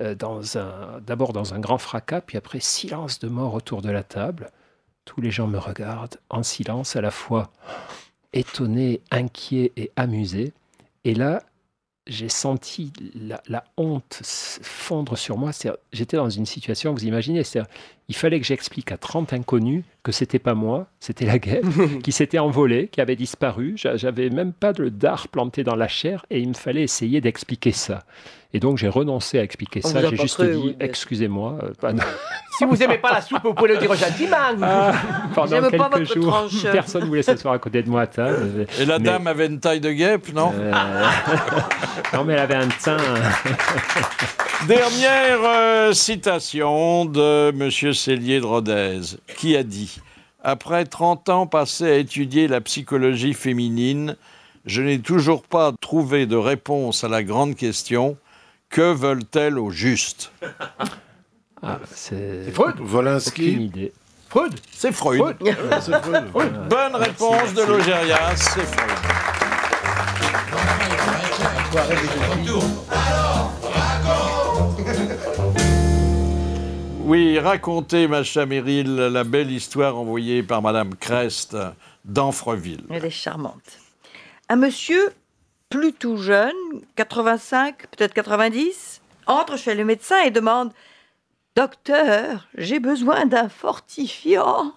d'abord dans un grand fracas, puis après silence de mort autour de la table. Tous les gens me regardent en silence, à la fois étonnés, inquiets et amusés. Et là, j'ai senti la honte fondre sur moi. J'étais dans une situation, vous imaginez, il fallait que j'explique à 30 inconnus que c'était pas moi, c'était la guêpe, qui s'était envolée, qui avait disparu. J'avais même pas de dard planté dans la chair et il me fallait essayer d'expliquer ça. Et donc j'ai renoncé à expliquer ça. J'ai juste dit, excusez-moi. Si vous n'aimez pas la soupe, vous pouvez le dire gentiment. Pendant quelques jours, personne ne voulait s'asseoir à côté de moi à table. Et la dame avait une taille de guêpe, non? Non, mais elle avait un teint. Dernière citation de M. Cellier de Rodez, qui a dit « Après 30 ans passés à étudier la psychologie féminine, je n'ai toujours pas trouvé de réponse à la grande question « Que veulent-elles au juste ?» C'est Freud. Wolinski. Aucune idée. Freud. C'est Freud. C'est Freud. Bonne réponse de Logérias, c'est Freud. Oui, racontez, ma chère Meryl, la belle histoire envoyée par Madame Crest d'Anfreville. Elle est charmante. Un monsieur plutôt jeune, 85, peut-être 90, entre chez le médecin et demande « Docteur, j'ai besoin d'un fortifiant.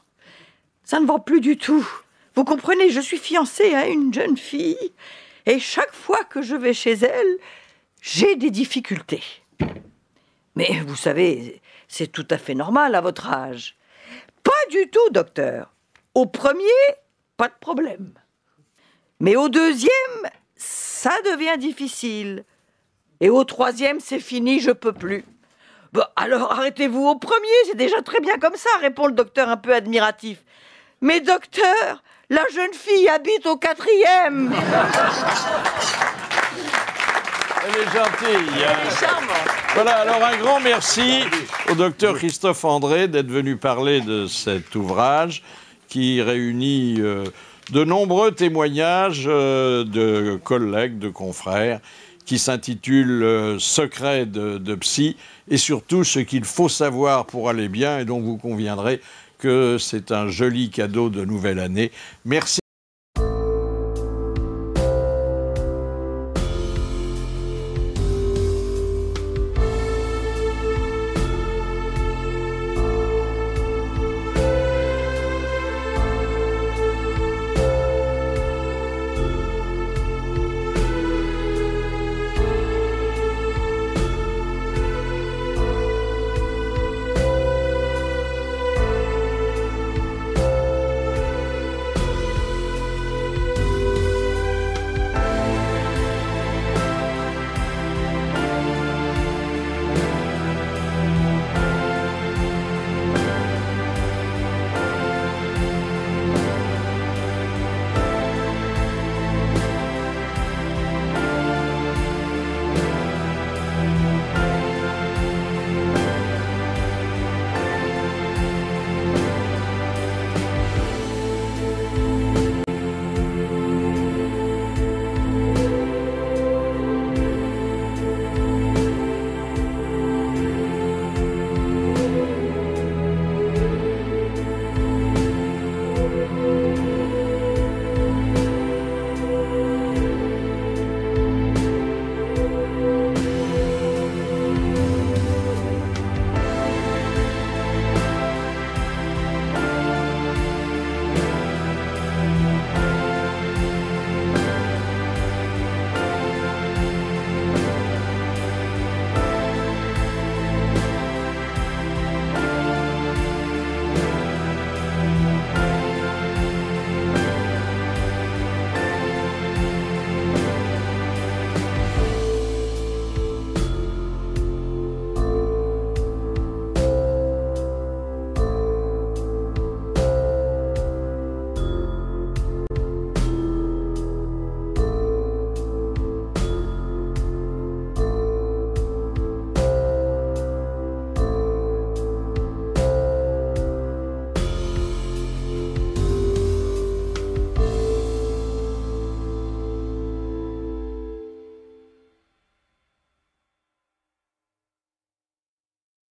Ça ne va plus du tout. Vous comprenez, je suis fiancé à une jeune fille et chaque fois que je vais chez elle, j'ai des difficultés. Mais vous savez, c'est tout à fait normal à votre âge. Pas du tout, docteur. Au premier, pas de problème. Mais au deuxième, ça devient difficile. Et au troisième, c'est fini, je peux plus. Bah, alors arrêtez-vous au premier, c'est déjà très bien comme ça, répond le docteur un peu admiratif. Mais docteur, la jeune fille habite au 4e. Elle est gentille. Elle est charmante. Voilà, alors un grand merci au docteur Christophe André d'être venu parler de cet ouvrage qui réunit de nombreux témoignages de collègues, de confrères, qui s'intitule « Secret de psy » et surtout ce qu'il faut savoir pour aller bien et dont vous conviendrez que c'est un joli cadeau de nouvelle année. Merci.